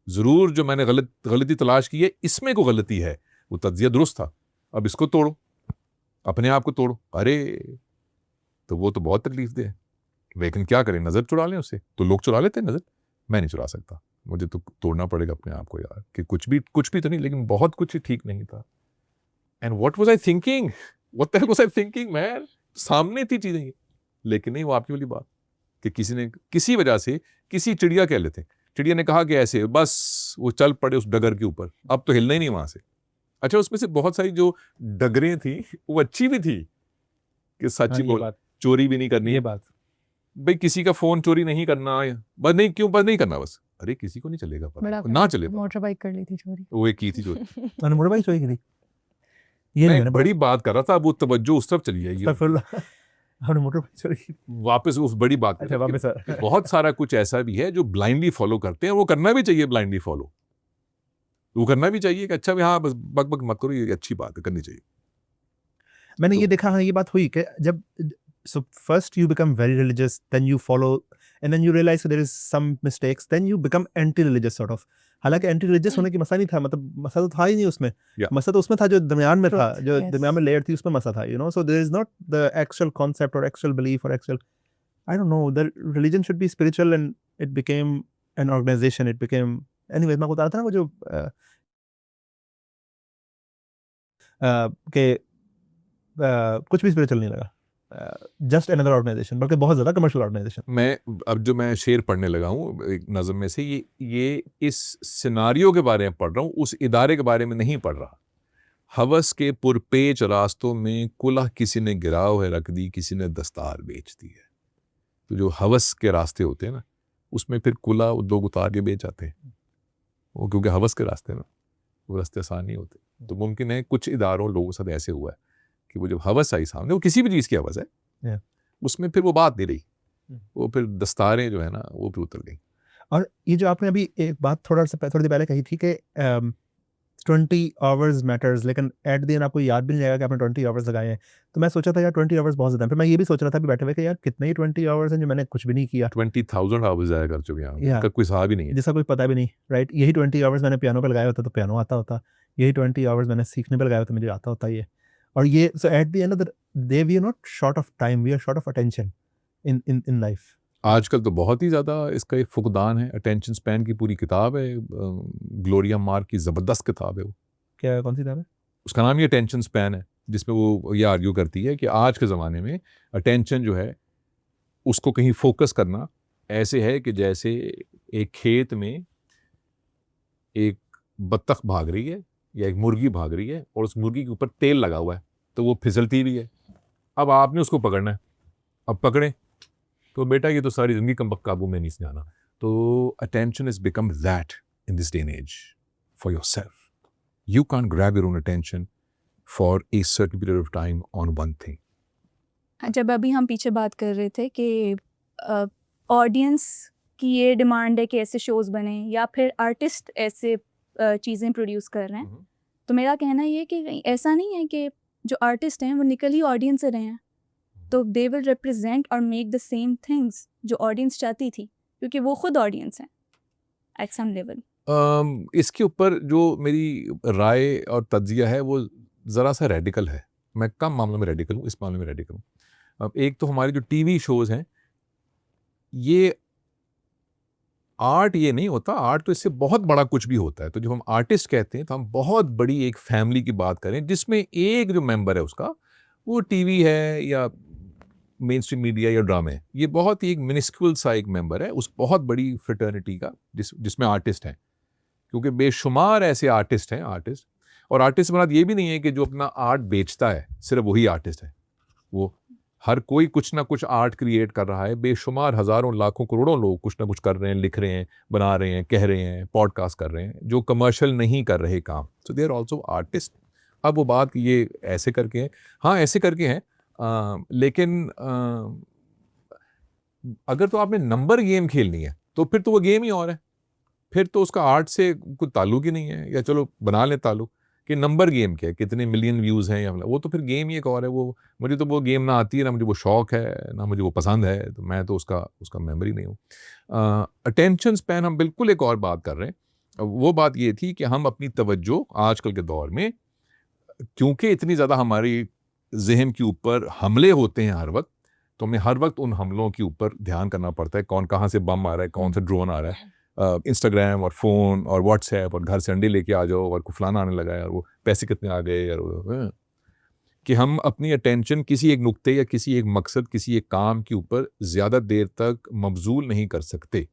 ज़रूर जो मैंने गलती तलाश की है इसमें को गलती है, वो तज्जिया दुरुस्त था, अब इसको तोड़ो, अपने आप को तोड़ो। अरे तो वो तो बहुत तकलीफ दे, लेकिन क्या करें, नज़र चुरा लें उससे, तो लोग चुरा लेते हैं नज़र, मैं नहीं चुरा सकता, मुझे तो तोड़ना पड़ेगा अपने आप को यार, कि कुछ भी तो नहीं, लेकिन बहुत कुछ ही ठीक नहीं था। And what was I thinking, what the hell was I thinking man, सामने थी चीज़ें ये, लेकिन नहीं, वो आपकी वाली बात कि किसी ने किसी वजह से, किसी चिड़िया कह लेते हैं, चिड़िया ने कहा कि ऐसे, बस वो चल पड़े उस डगर के ऊपर, अब तो हिलना ही नहीं वहाँ से। अच्छा उसमें से बहुत सारी जो डगरें थी वो अच्छी भी थी कि सच्ची बोल, चोरी भी नहीं करनी, ये बात भाई किसी का फोन चोरी नहीं करना, बस नहीं, क्यों बस नहीं करना, बस अरे किसी को नहीं चलेगा पता, ना चले, मोटर बाइक कर ली थी चोरी, वो एक की थी चोरी। मैंने मोटर बाइक चोरी की थी, ये मैं नहीं एक मैंने बड़ी बात कर रहा था, वो तवज्जो उस तरफ चली जाएगी, हमने मोटर बाइक चोरी की। वापस उस बड़ी बात पे। अच्छा वापस कि बहुत सारा कुछ ऐसा भी है जो ब्लाइंडली फॉलो करते हैं, वो करना भी चाहिए, ब्लाइंडली फॉलो वो करना भी चाहिए कि अच्छा भी हाँ बस बक बक मत करो, ये अच्छी बात है, करनी चाहिए। मैंने तो- ये देखा, हाँ ये बात हुई कि जब so first you become very religious, then you follow, and then you realize that there is some mistakes, then you become anti-religious sort of. हालांकि एंटी रिलीजियस होने की मसला नहीं था, मतलब मसला तो था ही नहीं उसमें, मसला तो उसमें था जो दरमियान में था, जो दरमियान में लेयर थी उसमें मसला था, so there is not the actual concept or actual belief or actual, I don't know, the religion should be spiritual and it became an organization, it became, anyway मैं बता रहा था ना वो जो कि कुछ भी स्पिरिचुअल नहीं लगा, जस्ट अनदर ऑर्गेनाइजेशन, बल्कि बहुत ज़्यादा कमर्शियल ऑर्गेनाइजेशन। मैं अब जो मैं शेर पढ़ने लगा हूँ एक नज़म में से, ये इस सिनारियो के बारे में पढ़ रहा हूँ, उस इदारे के बारे में नहीं पढ़ रहा। हवस के पुरपेच रास्तों में कुलह किसी ने गिराव है रख दी, किसी ने दस्तार बेच दी है। तो जो हवस के रास्ते होते हैं ना, उसमें फिर कुला लोग उतार के बेच आते हैं, वो क्योंकि हवस के रास्ते ना, वो रास्ते आसान नहीं होते। तो मुमकिन है कुछ इदारों लोगों के साथ ऐसे हुआ है कि वो जब हवस आई सामने, वो किसी भी चीज़ की हवस है, उसमें फिर वो बात नहीं रही, वो फिर दस्तारें जो है ना वो फिर उतर गई। और ये जो आपने अभी एक बात थोड़ी देर पहले कही थी कि 20 आवर्स मैटर्स, लेकिन एट द एंड आपको याद भी नहीं आएगा कि आपने 20 आवर्स लगाए हैं। तो मैं सोचा था यार 20 आवर्स बहुत ज़्यादा है, फिर मैं ये भी सोच रहा था अभी बैठे हुए कि यार कितने ही 20 आवर्स हैं जो मैंने कुछ भी नहीं किया, 20,000 आवर्स ज़ाया कर चुके हैं, Yeah. उनका कोई हिसाब ही नहीं है। जिसका कोई पता भी नहीं, राइट। यही 20 आवर्स मैंने पियानो पे लगाया होता तो पियानो आता होता, यही 20 आवर्स मैंने सीखने पे लगाया होता मुझे आता होता ये। और ये so at the end of the day we are not short of time, we are short of attention in life. आजकल तो बहुत ही ज़्यादा इसका एक फुकदान है, अटेंशन स्पैन की पूरी किताब है, ग्लोरिया मार्क की ज़बरदस्त किताब है वो। क्या, कौन सी किताब है? उसका नाम ही अटेंशन स्पैन है, जिसमें वो ये आर्ग्यू करती है कि आज के ज़माने में अटेंशन जो है उसको कहीं फोकस करना ऐसे है कि जैसे एक खेत में एक बत्तख भाग रही है या एक मुर्गी भाग रही है और उस मुर्गी के ऊपर तेल लगा हुआ है, तो वो फिसलती भी है। अब आपने उसको पकड़ना है, अब पकड़ें तो बेटा ये तो सारी ज़िंदगी कम काबू में नहीं जाना। तो attention is become that in this day and age for yourself. You can grab your own attention for a certain period of time on one thing. जब अभी हम पीछे बात कर रहे थे कि ऑडियंस की ये डिमांड है कि ऐसे शोज़ बने या फिर आर्टिस्ट ऐसे चीज़ें प्रोड्यूस कर रहे हैं, तो मेरा कहना ये है कि ऐसा नहीं है कि जो आर्टिस्ट हैं वो निकल ही ऑडियंस से रहे हैं। तो दे विल रिप्रेजेंट और मेक द सेम थिंग्स जो ऑडियंस चाहती थी, क्योंकि वो खुद ऑडियंस हैं एट सम लेवल। इसके ऊपर जो मेरी राय और तज्जिया है वो ज़रा सा रेडिकल है। मैं कम मामलों में रेडिकल हूँ, इस मामले में रेडिकल हूँ। अब एक तो हमारे जो टीवी शोज़ हैं, ये आर्ट ये नहीं होता, आर्ट तो इससे बहुत बड़ा कुछ भी होता है। तो जब हम आर्टिस्ट कहते हैं तो हम बहुत बड़ी एक फैमिली की बात करें जिसमें एक जो मेंबर है उसका वो टीवी है या मेन स्ट्रीम मीडिया या ड्रामे, ये बहुत ही एक मिनिस्क्यूल सा एक मेंबर है उस बहुत बड़ी फ्रेटर्निटी का जिसमें आर्टिस्ट हैं। क्योंकि बेशुमार ऐसे आर्टिस्ट हैं, आर्टिस्ट और आर्टिस्ट मतलब ये भी नहीं है कि जो अपना आर्ट बेचता है सिर्फ वही आर्टिस्ट है। वो हर कोई कुछ ना कुछ आर्ट क्रिएट कर रहा है। बेशुमार हज़ारों लाखों करोड़ों लोग कुछ ना कुछ कर रहे हैं, लिख रहे हैं, बना रहे हैं, कह रहे हैं, पॉडकास्ट कर रहे हैं, जो कमर्शियल नहीं कर रहे काम। सो दे आर ऑल्सो आर्टिस्ट। अब वो बात ये ऐसे करके हैं, हाँ ऐसे करके हैं, लेकिन अगर तो आपने नंबर गेम खेलनी है तो फिर तो वो गेम ही और है, फिर तो उसका आर्ट से कोई ताल्लुक ही नहीं है। या चलो बना लें ताल्लुक कि नंबर गेम क्या है, कितने मिलियन व्यूज़ हैं या वो तो फिर गेम ही एक और है। वो मुझे तो वो गेम ना आती है, ना मुझे वो शौक़ है, ना मुझे वो पसंद है, तो मैं तो उसका मेंबर ही नहीं हूँ। अटेंशन स्पैन हम बिल्कुल एक और बात कर रहे हैं। वो बात ये थी कि हम अपनी तवज्जो आजकल के दौर में, क्योंकि इतनी ज़्यादा हमारी ज़हन के ऊपर हमले होते हैं हर वक्त, तो हमें हर वक्त उन हमलों के ऊपर ध्यान करना पड़ता है। कौन कहाँ से बम आ रहा है, कौन सा ड्रोन आ रहा है, इंस्टाग्राम और फ़ोन और व्हाट्सएप और घर से अंडे लेके आ जाओ और फलाना आने लगा है और वो पैसे कितने आ गए और कि हम अपनी अटेंशन किसी एक नुक्ते या किसी एक मकसद, किसी एक काम के ऊपर ज़्यादा देर तक मबजूल नहीं कर सकते।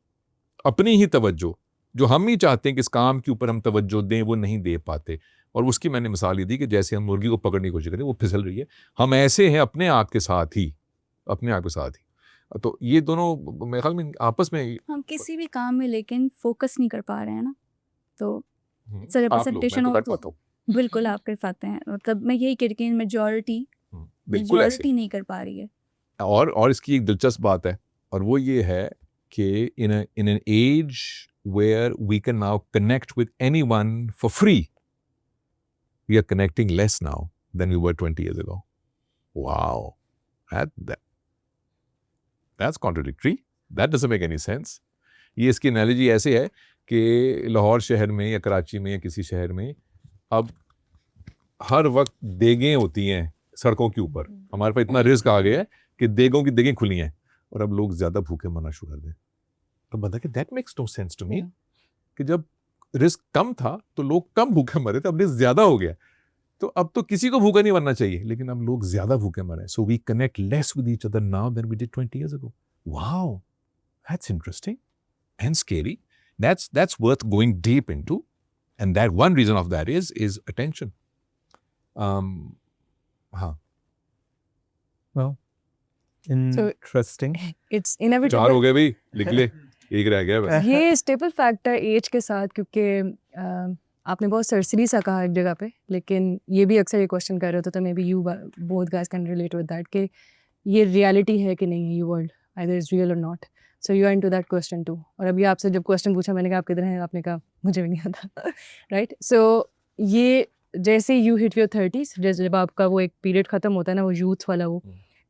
अपनी ही तवज्जो जो हम ही चाहते हैं कि इस काम के ऊपर हम तवज्जो दें, वो नहीं दे पाते। और उसकी मैंने मिसाल ये दी कि जैसे हम मुर्गी को पकड़ने की कोशिश करें, वो फिसल रही है, हम ऐसे हैं अपने आप के साथ ही, अपने आप के साथ ही। तो ये दोनों मेरे ख्याल में आपस में हम किसी भी काम में लेकिन फोकस नहीं कर पा रहे हैं ना, तो इट्स अ आप लोग, मैं रिप्रेजेंटेशन तो कर ऑफ, पाता हूँ। बिल्कुल आप कर पाते हैं। मतलब मैं यही कह रही कि मेजॉरिटी बिल्कुल ऐसे। नहीं कर पा रही है। और इसकी एक दिलचस्प बात है, और वो ये है कि in an age where we can now connect with anyone for free, we are connecting less now then we were 20 years ago. Wow, that's contradictory. That doesn't make any sense. ये इसकी एनालॉजी ऐसे है कि लाहौर शहर में या कराची में या किसी शहर में अब हर वक्त देगें होती हैं सड़कों के ऊपर। हमारे पास इतना रिस्क आ गया है कि देगों की देगें खुली हैं और अब लोग ज़्यादा भूखे मरना शुरू कर दें। तो बता कि that makes no sense to me कि जब रिस्क कम था तो लोग कम भूखे मरे थे, अब रिस्क ज़्यादा हो गया तो अब तो किसी को भूखा नहीं मरना चाहिए, लेकिन अब लोग ज़्यादा भूखे मरे। So we connect less with each other now then we did 20 years ago. Wow, that's interesting and scary. That's worth going deep into, and that one reason of that is attention. हाँ, Well, interesting. It's 4 inevitable. हो गए भाई, लिख ले, एक रह गया बस। ये स्टेपल फैक्ट है एज के साथ, क्योंकि आपने बहुत सरसरी सा कहा एक जगह पे, लेकिन ये भी अक्सर ये क्वेश्चन कर रहे होते, तो maybe you both guys can relate with that कि ये रियलिटी है कि नहीं है, ये वर्ल्ड आइदर इज रियल और not. So you are into that question too. और अभी आपसे जब क्वेश्चन पूछा मैंने कहा आप किधर हैं, आपने कहा मुझे भी नहीं आता। राइट, सो ये जैसे यू हिट योर 30s, जैसे जब आपका वो एक पीरियड ख़त्म होता है ना, वो यूथ वाला वो,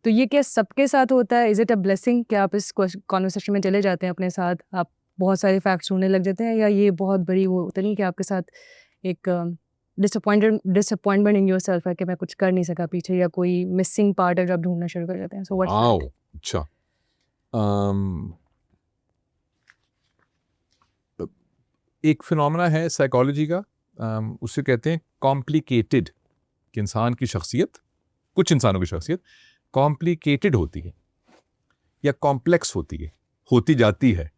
तो ये क्या सबके साथ होता है? इज़ इट अ ब्लेसिंग कि आप इस कॉन्वर्सेशन में चले जाते हैं अपने साथ, आप बहुत सारे फैक्ट्स ढूंढने लग जाते हैं, या ये बहुत बड़ी वो होता नहीं कि आपके साथ एक डिसअपॉइंटमेंट इन योर सेल्फ है कि मैं कुछ कर नहीं सका पीछे, या कोई मिसिंग पार्ट है जो आप ढूंढना शुरू कर जाते हैं? सो व्हाट्स आओ, अच्छा, एक फिनोमेना है साइकोलॉजी का, उसे कहते हैं कॉम्प्लिकेटेड, कि इंसान की शख्सियत, कुछ इंसानों की शख्सियत कॉम्प्लिकेटेड होती है या कॉम्प्लेक्स होती जाती है,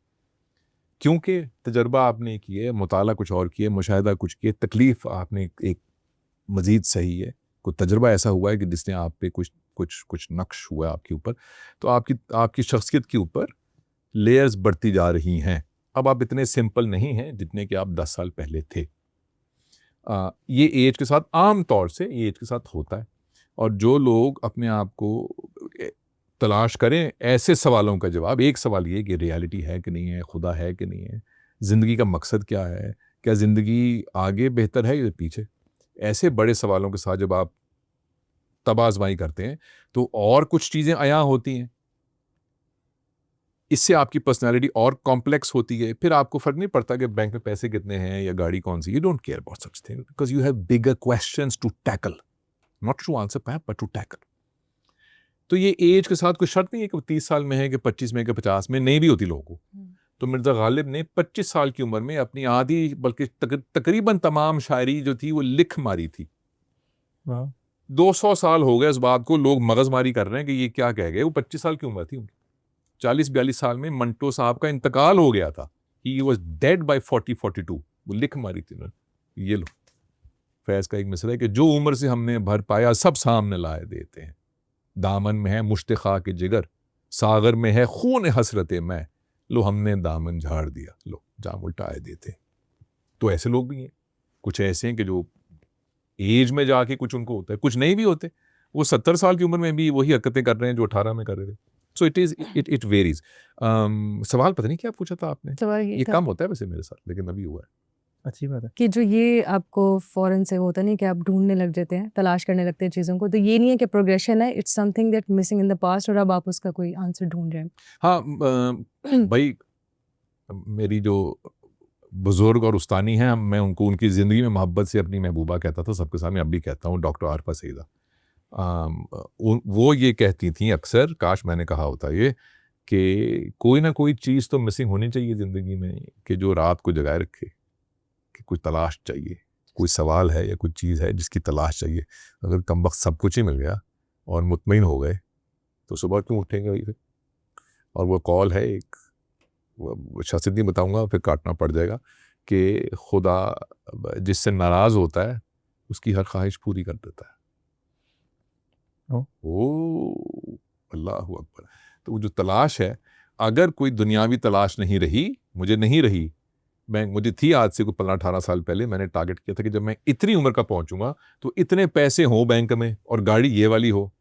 क्योंकि तजर्बा आपने किया है, मुताला कुछ और किया, मुशाहिदा कुछ किया, तकलीफ़ आपने एक मज़ीद सही है, कोई तजर्बा ऐसा हुआ है कि जिसने आप पे कुछ नक्श हुआ है आपके ऊपर, तो आपकी शख्सियत के ऊपर लेयर्स बढ़ती जा रही हैं। अब आप इतने सिंपल नहीं हैं जितने कि आप 10 साल पहले थे। ये एज के साथ, आम तौर से ये एज के साथ होता है। और जो लोग अपने आप को तलाश करें ऐसे सवालों का जवाब, एक सवाल ये कि रियलिटी है कि नहीं है, खुदा है कि नहीं है, ज़िंदगी का मकसद क्या है, क्या ज़िंदगी आगे बेहतर है या पीछे, ऐसे बड़े सवालों के साथ जब आप तब आजमाई करते हैं, तो और कुछ चीज़ें अयां होती हैं, इससे आपकी पर्सनालिटी और कॉम्प्लेक्स होती है। फिर आपको फ़र्क नहीं पड़ता कि बैंक में पैसे कितने हैं या गाड़ी कौन सी, you don't care about such thing because you have bigger questions to tackle, not to answer pap but to tackle. तो ये एज के साथ कोई शर्त नहीं है कि 30 साल में है कि 25 में कि 50 में, नहीं भी होती लोगों को। तो मिर्ज़ा गालिब ने 25 साल की उम्र में अपनी आधी बल्कि तकरीबन तमाम शायरी जो थी वो लिख मारी थी। 200 साल हो गए इस बात को, लोग मगजमारी कर रहे हैं कि ये क्या कह गए। वो 25 साल की उम्र थी उनकी। 40-42 साल में मंटो साहब का इंतकाल हो गया था। He was dead by 40-42। वो लिख मारी थी उन्होंने। ये लो, फैज़ का एक मिसरा है कि जो उम्र से हमने भर पाया सब सामने लाए देते हैं, दामन में है मुश्तिखा के जिगर, सागर में है खून हसरत मैं, लो हमने दामन झाड़ दिया, लो जाम उल्टाए देते। तो ऐसे लोग भी हैं, कुछ ऐसे हैं कि जो एज में जाके कुछ उनको होता है, कुछ नहीं भी होते। वो 70 साल की उम्र में भी वही हरकतें कर रहे हैं जो 18 में कर रहे थे। So it varies. सवाल पता नहीं क्या पूछा था आपने। सवाल ये था कम होता है वैसे मेरे साथ, लेकिन अभी हुआ है। अच्छी बात है कि जो ये आपको फ़ौरन से होता नहीं कि आप ढूंढने लग जाते हैं, तलाश करने लगते हैं चीज़ों को, तो ये नहीं है कि प्रोग्रेशन है, it's something that missing in the past और अब आप उसका कोई आंसर ढूंढ रहे हैं। हाँ भाई, मेरी जो बुजुर्ग और उस्तानी हैं, मैं उनको उनकी ज़िंदगी में मोहब्बत से अपनी महबूबा कहता था, सबके सामने अब भी कहता हूँ, डॉक्टर आरफा सईदा। वो ये कहती थी अक्सर, काश मैंने कहा होता ये, कि कोई ना कोई चीज़ तो मिसिंग होनी चाहिए ज़िंदगी में कि जो रात को जगाए रखे, कि कोई तलाश चाहिए, कोई सवाल है या कोई चीज़ है जिसकी तलाश चाहिए। अगर कमबख्त सब कुछ ही मिल गया और मुतमईन हो गए तो सुबह क्यों उठेंगे वही फिर। और वो कॉल है एक, शासिद नहीं बताऊंगा फिर काटना पड़ जाएगा, कि खुदा जिससे नाराज़ होता है उसकी हर ख्वाहिश पूरी कर देता है। ओ अल्लाहु अकबर। तो वो जो तलाश है, अगर कोई दुनियावी तलाश नहीं रही, मुझे नहीं रही, मुझे थी आज से कोई 15-18 साल पहले, मैंने टारगेट किया था कि जब मैं इतनी उम्र का पहुंचूंगा तो इतने पैसे हों बैंक में और गाड़ी ये वाली हो,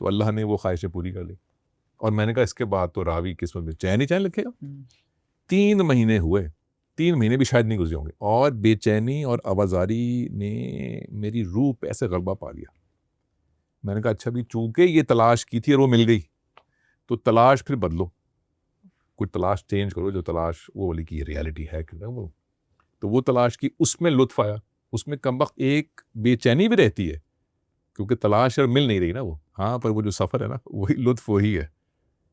तो अल्लाह ने वो ख्वाहिशें पूरी कर ली। और मैंने कहा इसके बाद तो रावी किस्मत में चैन ही चैन लिखेगा। 3 महीने हुए, 3 महीने भी शायद नहीं गुजरे होंगे, और बेचैनी और आवाजारी ने मेरी रूह पे ऐसे गलबा पा लिया। मैंने कहा अच्छा भी चूंकि ये तलाश की थी और वो मिल गई, तो तलाश फिर बदलो, कोई तलाश चेंज करो, जो तलाश वो वाली की रियलिटी है कि ना वो। तो वो तलाश की, उसमें लुत्फ आया। उसमें कमबख्त एक बेचैनी भी रहती है क्योंकि तलाश और मिल नहीं रही ना वो। हाँ, पर वो जो सफ़र है ना, वही लुत्फ वही है।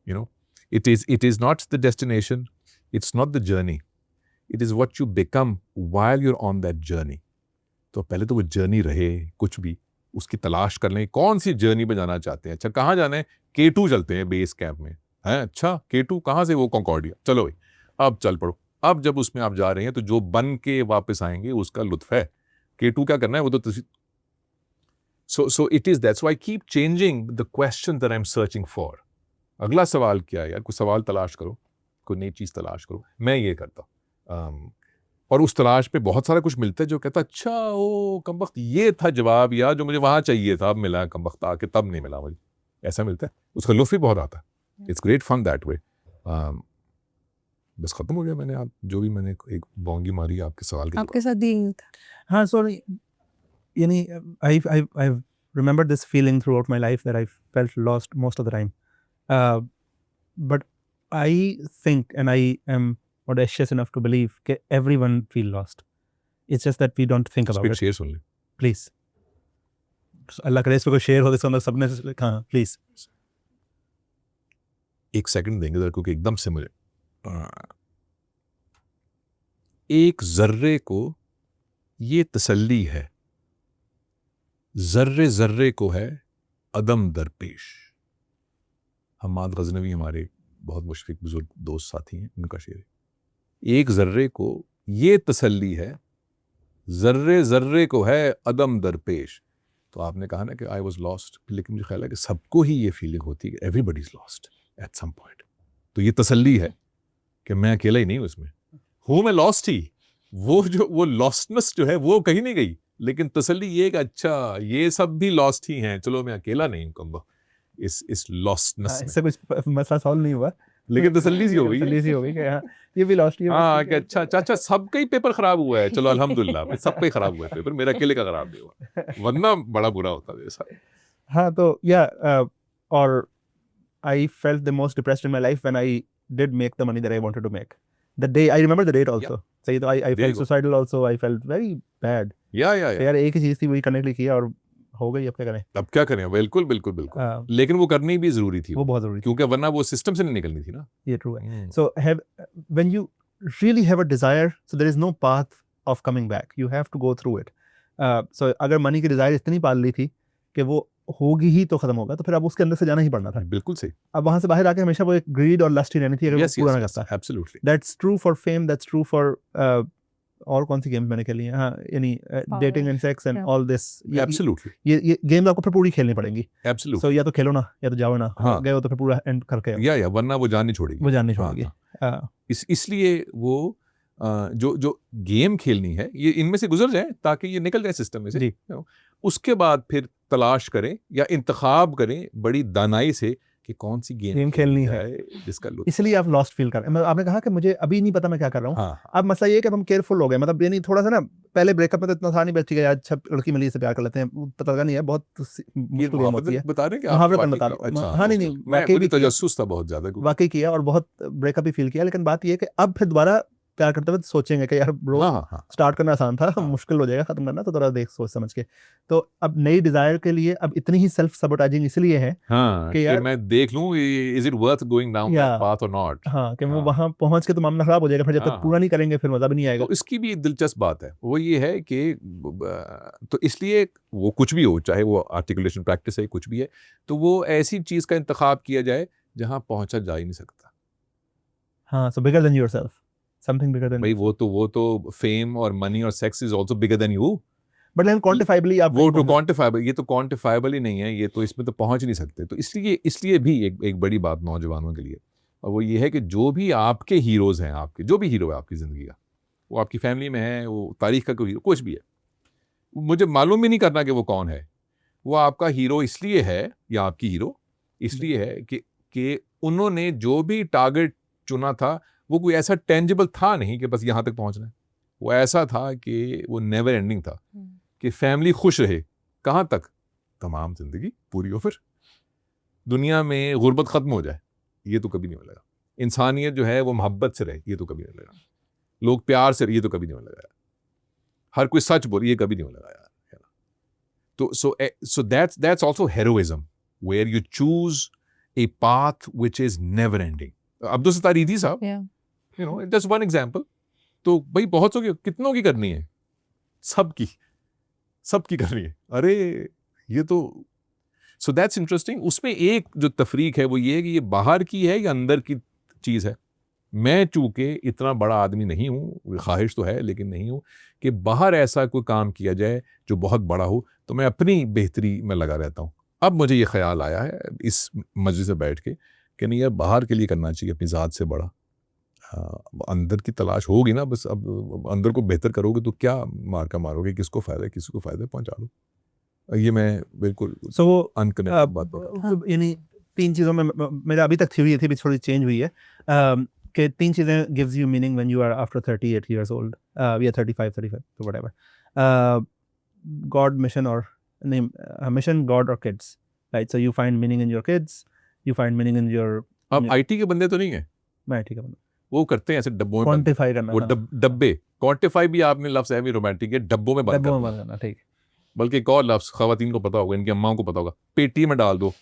You know, it is not the destination, it's not the journey, it is what you become while you are on that journey. तो पहले तो वो जर्नी रहे, कुछ भी उसकी तलाश कर लें, कौन सी जर्नी पे जाना चाहते हैं। अच्छा कहाँ जाना है, K2 चलते हैं बेस कैंप में, हैं अच्छा K2 कहाँ से, वो कॉन्कॉर्डिया, चलो भाई अब चल पड़ो। अब जब उसमें आप जा रहे हैं तो जो बन के वापस आएंगे उसका लुत्फ है। K2 क्या करना है वो तो so it is, that's why I keep changing the question that I'm searching for। अगला सवाल क्या है यार, कोई सवाल तलाश करो, कोई नई चीज़ तलाश करो। मैं ये करता हूँ, और उस तलाश पे बहुत सारा कुछ मिलता है जो कहता अच्छा ओ कमबख्त ये था जवाब, या जो मुझे वहाँ चाहिए था अब मिला, कमबख्त आके तब नहीं मिला मुझे, ऐसा मिलता है। उसका लुत्फ भी बहुत आता है। It's great fun that way. बस ख़त्म हो गया, मैंने आप जो भी मैंने एक बोंगी मारी आपके सवाल के आपके साथ भी था। हाँ सॉरी, यानी आई remembered this feeling throughout my life that I felt lost most of the time, but I think and I am audacious enough to believe that everyone feel lost. It's just that we don't think about it. शेर सुन ले। Please, अल्लाह करे इस पे कोई शेर हो तो सबने, हाँ प्लीज एक सेकंड देंगे जरा, क्योंकि एकदम से मुझे एक जर्रे को ये तसल्ली है, जर्रे जर्रे को है अदम दरपेश। हम्माद गजनवी हमारे बहुत मुशफिक बुजुर्ग दोस्त साथी हैं, उनका शेर है, एक जर्रे को ये तसल्ली है, जर्रे जर्रे को है अदम दरपेश। तो आपने कहा ना कि आई वॉज लॉस्ट, लेकिन मुझे ख्याल है कि सबको ही ये फीलिंग होती है, everybody is lost at some point. तो ये तसल्ली है कि मैं अकेला ही नहीं हूँ इसमें, हूँ मैं लॉस्ट ही। वो लॉस्टनेस जो है वो कहीं नहीं गई, लेकिन तसल्ली ये कि अच्छा ये सब भी लॉस्ट ही हैं, चलो मैं अकेला नहीं हूँ कम्बा इस लॉस्टनेस में। इससे कुछ मसला सॉल्व नहीं हुआ, लेकिन तसल्ली सी हो गई, तसल्ली सी हो गई कि हाँ ये भी लॉस्ट, हाँ कि अच्छा चाचा सबका ही पेपर खराब हुआ है, चलो अल्हम्दुलिल्लाह सबका ही खराब हुआ है पेपर, मेरा अकेले का खराब नहीं हुआ, वरना बड़ा बुरा होता मेरे साथ। हाँ तो और I felt the most depressed in my life when I did make the money that I wanted to make. The day I remember the date also. सही तो I There you felt go. suicidal also. I felt very bad. या तो यार एक ही चीज़ थी वही करने के लिए किया और हो गई, अब क्या करें। अब क्या करें, बिल्कुल बिल्कुल बिल्कुल, लेकिन वो करनी भी जरूरी थी, वो बहुत ज़रूरी थी। क्योंकि वरना वो सिस्टम से नहीं निकलनी थी ना। ये true है। So when you really have a desire, so there is no path of coming back. You have to go through it. So अगर मनी की डिज़ायर इतनी पाल ली थी कि वो होगी ही तो खत्म होगा, तो फिर अब उसके अंदर से जाना ही पड़ना था। बिल्कुल सही। अब वहाँ से बाहर आके हमेशा वो एक ग्रीड और लस्ट ही रहनी थी अगर Yes, वो पूरा yes, ना yes, करता। absolutely. That's true for fame, that's true for और कौन सी गेम मैंने खेली है, हाँ यानी dating and sex and yeah. All this, Absolutely. ये गेम आपको फिर पूरी खेलनी पड़ेंगी। Absolutely. सो या तो खेलो ना या तो जाओ ना, हाँ। गए हो तो फिर पूरा एंड करके आओ। या वरना वो जान नहीं छोड़ेगी। वो जान नहीं हाँ, छोड़ेगी। हाँ। इसलिए वो जो गेम खेलनी है ये इनमें से गुजर जाए ताकि ये निकल जाए सिस्टम में से। जी। उसके बाद फिर तलाश करें या इंतखाब करें बड़ी दानाई से कि कौन सी गेम खेलनी है जिसका लुत्फ। इसलिए आप लॉस्ट फील कर रहे हैं। आपने कहा कि मुझे अभी नहीं पता मैं क्या कर रहा हूँ। हाँ, अब मसला ये है कि हम केयरफुल हो गए, मतलब ये नहीं थोड़ा सा ना, पहले ब्रेकअप में तो इतना था नहीं, बच्ची यार अच्छा लड़की मिली से प्यार कर लेते हैं, पता नहीं है, बहुत मुश्किल गेम होती है। बता रहे हैं कि आप मुहावरतन वाकई बता की- रहा हूँ। अच्छा, हाँ नहीं ओके, नहीं, मैं वाकई मुझे भी किया, तजस्सुस था बहुत ज्यादा। वाकई किया और बहुत ब्रेकअप भी फील किया, लेकिन बात ये है कि अब फिर दोबारा प्यार करते हुए सोचेंगे कि यार ब्रो हाँ हाँ हाँ स्टार्ट करना आसान था, हाँ। मुश्किल हो जाएगा खत्म करना, तो थोड़ा देख सोच समझ के। तो अब नई डिजायर के लिए अब इतनी ही सेल्फ सबोटाइजिंग इसलिए है हाँ कि कि यार- मैं देख लूं is it worth going down या- दैट पाथ और नॉट। हाँ कि वो हाँ। वहां पहुंच के तो मामला खराब हो जाएगा, फिर जब हाँ, तक पूरा नहीं करेंगे फिर मजा भी नहीं आएगा। तो इसकी भी एक दिलचस्प बात है, वो ये है कि तो इसलिए वो कुछ भी हो, चाहे वो आर्टिकुलेशन प्रैक्टिस है कुछ भी है, तो वो ऐसी चीज का इंतखाब किया जाए जहां पहुंचा जा ही नहीं सकता। हाँ, so bigger than yourself, something bigger than, भाई वो तो फेम और मनी और sex is also bigger than you. But लेकिन क्वांटिफाइबली आप वो तो क्वांटिफाइबल, ये तो क्वांटिफाइबल ही नहीं है, ये तो इसमें तो पहुंच नहीं सकते। तो इसलिए भी एक बड़ी बात नौजवानों के लिए, और वो ये है कि जो भी आपके हीरोज हैं, आपके जो भी हीरो है आपकी ज़िंदगी का, वो आपकी फैमिली में है, वो तारीख का कोई हीरो कुछ भी है, मुझे मालूम भी नहीं करना कि वो कौन है, वो आपका हीरो इसलिए है या आपकी हीरो इसलिए है कि उन्होंने जो भी टारगेट चुना था वो कोई ऐसा टेंजिबल था नहीं कि बस यहाँ तक पहुँचना है। वो ऐसा था कि वो नेवर एंडिंग था, कि फैमिली खुश रहे, कहाँ तक, तमाम ज़िंदगी पूरी हो, फिर दुनिया में गुर्बत ख़त्म हो जाए, ये तो कभी नहीं मिलेगा। इंसानियत जो है वो मोहब्बत से रहे, ये तो कभी नहीं मिलेगा। लोग प्यार से रहे, ये तो कभी नहीं मिलेगा। हर कोई सच बोले, ये कभी नहीं मिलेगा यार। तो so that's also heroism, where you choose a path which is never ending. Abdul Sattar ईदी साहब, you know, just one example. तो भाई बहुत सौ कितनों की करनी है, सबकी करनी है। अरे ये तो so that's interesting. उसमें एक जो तफरीक है वो ये है कि ये बाहर की है या अंदर की चीज़ है। मैं चूंकि इतना बड़ा आदमी नहीं हूँ, ख्वाहिश तो है लेकिन नहीं हूँ कि बाहर ऐसा कोई काम किया जाए जो बहुत बड़ा हो, तो मैं अपनी बेहतरी में लगा रहता हूँ। अब मुझे ये ख्याल आया है इस मस्जिद से बैठ के कि नहीं यार, बाहर के लिए करना चाहिए अपनी ज़ात से बड़ा। अंदर की तलाश होगी ना, बस अब अंदर को बेहतर करोगे तो क्या मार्का मारोगे, किसको फ़ायदा, किसी को फ़ायदा पहुँचा लो। ये मैं बिल्कुल सो वो अनकनेक्टेड बात बोल यानी तीन चीज़ों में मेरा अभी तक थ्योरी ये थी, भी थोड़ी चेंज हुई है कि तीन चीज़ें gives you meaning when you are after 38 years old, या 35 तो व्हाटएवर, गॉड, मिशन और नहीं मिशन, गॉड और kids, right? So you find meaning in your kids, you find meaning in your, अब आईटी के बंदे तो नहीं है, मैं ठीक है, वो करते हैं ऐसे डब्बों में क्वांटिफाई करना, वो डब्बे, क्वांटिफाई भी आपने लफ्ज़ है भी रोमांटिक है, डब्बों में बंद डब्बों कर में दो। बंद करना, ठीक। बल्कि एक और लफ्ज़ ख़वातीन को पता होगा, इनकी अम्माओं को पता होगा, पेटी में डाल दो।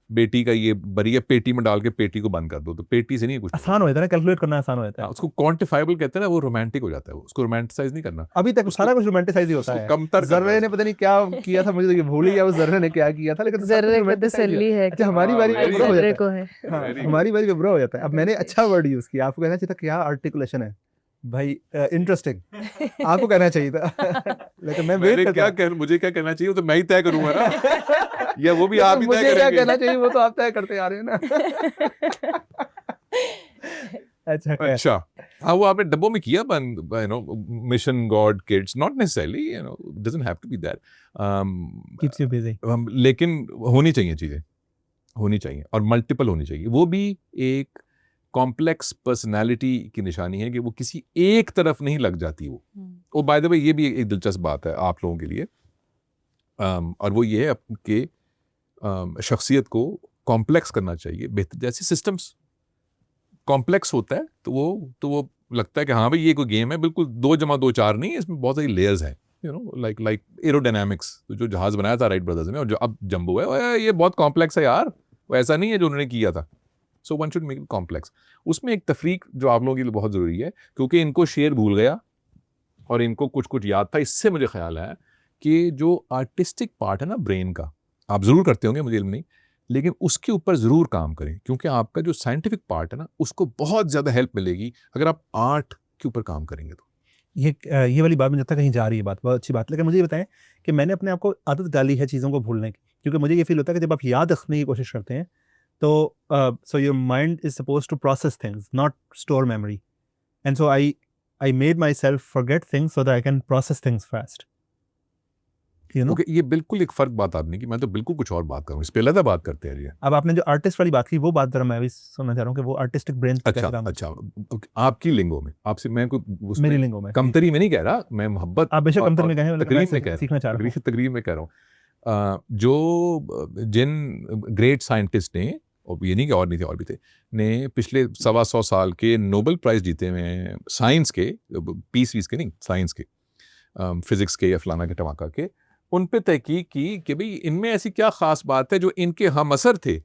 बेटी का ये बरी है, पेटी में डाल के पेटी को बंद कर दो, तो पेटी से नहीं कुछ आसान हो जाता है ना, कैलकुलेट करना आसान हो जाता है। उसको क्वांटिफाइबल कहते हैं ना, वो रोमांटिक हो जाता है, उसको रोमांटिसाइज नहीं करना। अभी तक सारा कुछ रोमांटिसाइज ही होता उसको है। कमतर जर्रे ने पता नहीं क्या किया था, मुझे तो ये भूल ही गया वो जर्रे ने क्या किया था, लेकिन जर्रे को तसल्ली है अच्छा, हमारी बारी very पे बुरा हो जर्रे जाता को है। है। हाँ, Very हमारी बारी पे बुरा हो जाता है। अब मैंने अच्छा वर्ड यूज किया, आपको कहना चाहिए था क्या आर्टिकुलेशन है भाई, इंटरेस्टिंग आपको कहना चाहिए था, लेकिन मैं वेट करता मुझे क्या कहना चाहिए, वो तो मैं ही तय करूंगा ना, या वो भी आप ही मुझे तय क्या करेंगे। कहना चाहिए वो तो आप तय करते आ रहे हैं ना। अच्छा खैर। अच्छा, हाँ, वो आपने डब्बों में किया बंद, you know, mission, God, kids, not necessarily, you know, doesn't have to be that, Keeps you busy. लेकिन होनी चाहिए चीज़ें, होनी चाहिए और मल्टीपल होनी चाहिए। वो भी एक कॉम्प्लेक्स पर्सनालिटी की निशानी है कि वो किसी एक तरफ नहीं लग जाती वो। और बाय द वे ये भी एक दिलचस्प बात है आप लोगों के लिए, और वो ये है कि शख्सियत को कॉम्प्लेक्स करना चाहिए बेहतर। जैसे सिस्टम्स कॉम्प्लेक्स होता है तो वो लगता है कि हाँ भाई ये कोई गेम है, बिल्कुल 2 + 2 4 नहीं, इसमें बहुत सारी लेयर्स हैं, यू नो, लाइक एरोडायनामिक्स, तो जो जहाज़ बनाया था राइट ब्रदर्स ने और जो अब जंबो है, ओए, ये बहुत कॉम्प्लेक्स है यार, वो ऐसा नहीं है जो उन्होंने किया था। So one should make it complex. उसमें एक तफरीक जो आप लोगों के लिए बहुत ज़रूरी है, क्योंकि इनको शेर भूल गया और इनको कुछ कुछ याद था। इससे मुझे ख्याल है कि जो आर्टिस्टिक पार्ट है ना ब्रेन का, आप ज़रूर करते होंगे, मुझे इल्म नहीं, लेकिन उसके ऊपर ज़रूर काम करें, क्योंकि आपका जो साइंटिफिक पार्ट है ना उसको बहुत ज़्यादा हेल्प मिलेगी अगर आप आर्ट के ऊपर काम करेंगे तो। ये वाली बात मुझे लगता है कहीं जा रही है बात, बहुत अच्छी बात। लेकिन मुझे ये बताएं कि मैंने अपने आप को आदत डाली है चीज़ों को भूलने की, क्योंकि मुझे ये फील होता है कि जब आप याद रखने की कोशिश करते हैं तो so your mind is suppose to process things, not store memory, and so I made myself forget things so that I can process things fast, you know. Okay, ये बिल्कुल एक फ़र्क बात आपने की, मैं तो बिल्कुल कुछ और बात करूँ, इस पे अलग बात करते हैं। ये अब आपने जो आर्टिस्ट वाली बात की वो बात जरा मैं भी सुनना चाह रहा हूँ कि वो आर्टिस्टिक ब्रेन अच्छा, आपकी लिंगो में, आपसे मैं कोई मेरी लिंगो में कमतरी में नहीं कह रहा, मैं मोहब्बत आप बेशक कमतर में कहें, तकरीब में कह सीखना चाह रहा हूँ। तकरीब में कह रहा हूँ। जो जिन ग्रेट साइंटिस्ट ने, और ये नहीं कि और नहीं थे, और भी थे, ने पिछले 125 साल के नोबेल प्राइज़ जीते हुए हैं साइंस के, पीस वीस के नहीं, साइंस के, फिज़िक्स के या फलाना के टमाका के, उन पे तहकीक की कि भाई इनमें ऐसी क्या ख़ास बात है जो इनके हम असर थे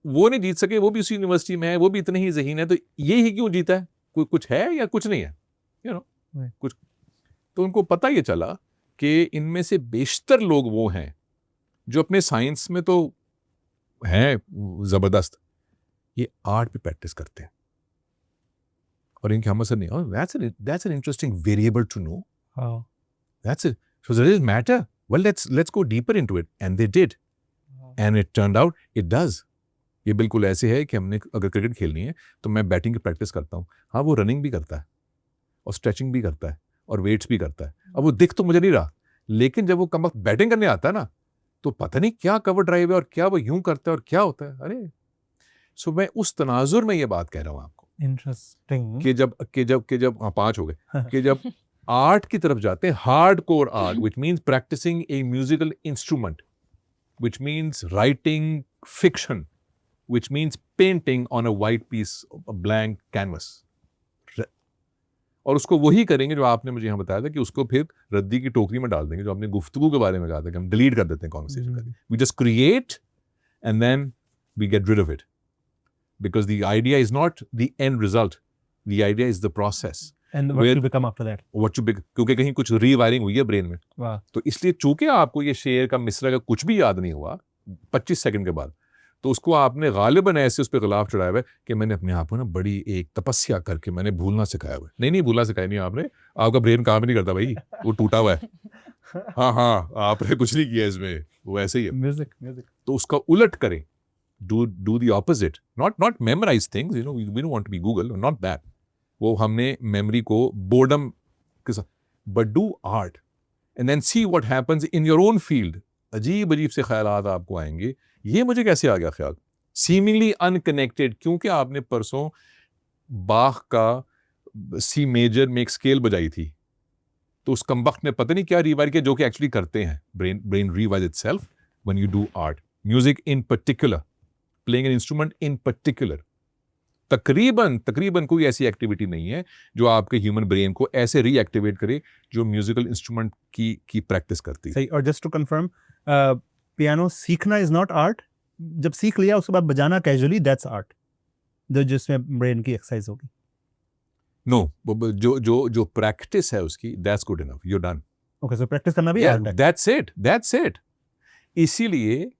वो नहीं जीत सके, वो भी उसी यूनिवर्सिटी में है, वो भी इतने ही ज़हीन है, तो ये ही क्यों जीता है? कोई कुछ है या कुछ नहीं है, यू नो, कुछ। तो उनको पता ये चला कि इनमें से बेशतर लोग वो हैं जो अपने साइंस में तो हैं ज़बरदस्त, ये आर्ट पे प्रैक्टिस करते हैं और इनके हम असर नहीं। Oh, that's an interesting variable to know. हाँ, That's it. So does it matter? Well, let's go deeper into it. And they did. And it turned out it does. ये बिल्कुल ऐसे है कि हमने अगर क्रिकेट खेलनी है तो मैं बैटिंग की प्रैक्टिस करता हूँ। हाँ, वो रनिंग भी करता है और स्ट्रेचिंग भी करता है और वेट्स भी करता है। अब वो दिख तो मुझे नहीं रहा, लेकिन जब वो कम वक्त बैटिंग करने आता है ना तो पता नहीं क्या कवर ड्राइव है और क्या वो यूं करता है और क्या होता है। अरे सो मैं उस तनाजुर में ये बात कह रहा हूँ आपको इंटरेस्टिंग कि जब 5 हो गए कि जब आर्ट की तरफ जाते हैं, hardcore art, which means practising a musical instrument, which means writing fiction, which means painting on a white piece blank canvas, और उसको वही करेंगे जो आपने मुझे यहाँ बताया था कि उसको फिर रद्दी की टोकरी में डाल देंगे, जो आपने गुफ्तगू के बारे में कहा था कि हम डिलीट कर देते हैं कॉन्वर्सेशन का। We just create and then we get rid of it, because the idea is not the end result, the idea is the process and what to become after that, क्योंकि कहीं कुछ rewiring हुई है brain में। वाह, तो इसलिए चूंकि आपको ये शेर का मिसरा का कुछ भी याद नहीं हुआ 25 सेकंड के बाद, तो उसको आपने गालिबन ऐसे उस पर गिलाफ चढ़ाया हुआ है कि मैंने अपने आप को ना बड़ी एक तपस्या करके मैंने भूलना सिखाया हुआ है। नहीं भूलना सिखाया नहीं आपने, आपका ब्रेन काम नहीं करता भाई, वो टूटा हुआ है। हाँ, आपने कुछ नहीं किया इसमें, वो ऐसे ही है। म्यूजिक तो उसका उलट करें, do the opposite, not memorise things, you know, we don't want to be Google, not that. वो हमने मेमोरी को बोर्डम के साथ, but do art and then see what happens in your own field. अजीब से ख्यालात आपको आएंगे, ये मुझे कैसे आ गया ख्याल, सीमिंगली अनकनेक्टेड, क्योंकि आपने परसों बाख का सी मेजर में एक स्केल बजाई थी, तो उस कमबख्त ने पता नहीं क्या रिवाइज किया, जो कि एक्चुअली करते हैं, brain revise itself when you do art, music in particular, playing an instrument in particular. तकरीबन कोई ऐसी एक्टिविटी नहीं है जो आपके ह्यूमन ब्रेन को ऐसे रीएक्टिवेट करे जो म्यूजिकल इंस्ट्रूमेंट की प्रैक्टिस करती है। सही। और जस्ट टू कंफर्म, पियानो सीखना इज नॉट आर्ट, जब सीख लिया उसके बाद बजाना कैजुअली, दैट्स आर्ट, जिसमें ब्रेन की एक्सरसाइज होगी। नो, जो प्रैक्टिस है उसकी, that's good enough, you done. Okay, so practice करना भी आर्ट है। That's it. इसीलिए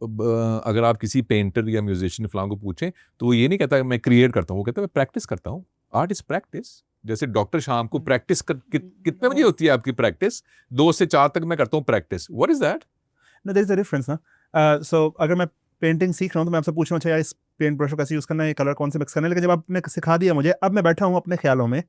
अगर आप किसी पेंटर या म्यूजिशियन फलां को पूछें तो वो ये नहीं कहता मैं क्रिएट करता हूँ, वो कहता है मैं प्रैक्टिस करता हूँ। Art is practice. जैसे डॉक्टर शाम को प्रैक्टिस कितने बजे होती है आपकी प्रैक्टिस? 2 से 4 तक मैं करता हूँ practice. What is that? No, there is a difference ना। सो अगर मैं पेंटिंग सीख रहा हूँ तो मैं आपसे पूछ रहा हूँ अच्छा यार इस पेंट ब्रश को कैसे यूज़ करना है, ये कलर कौन से मिक्स करना है, लेकिन जब आपने सिखा दिया मुझे, अब मैं बैठा हूँ अपने ख्यालों में,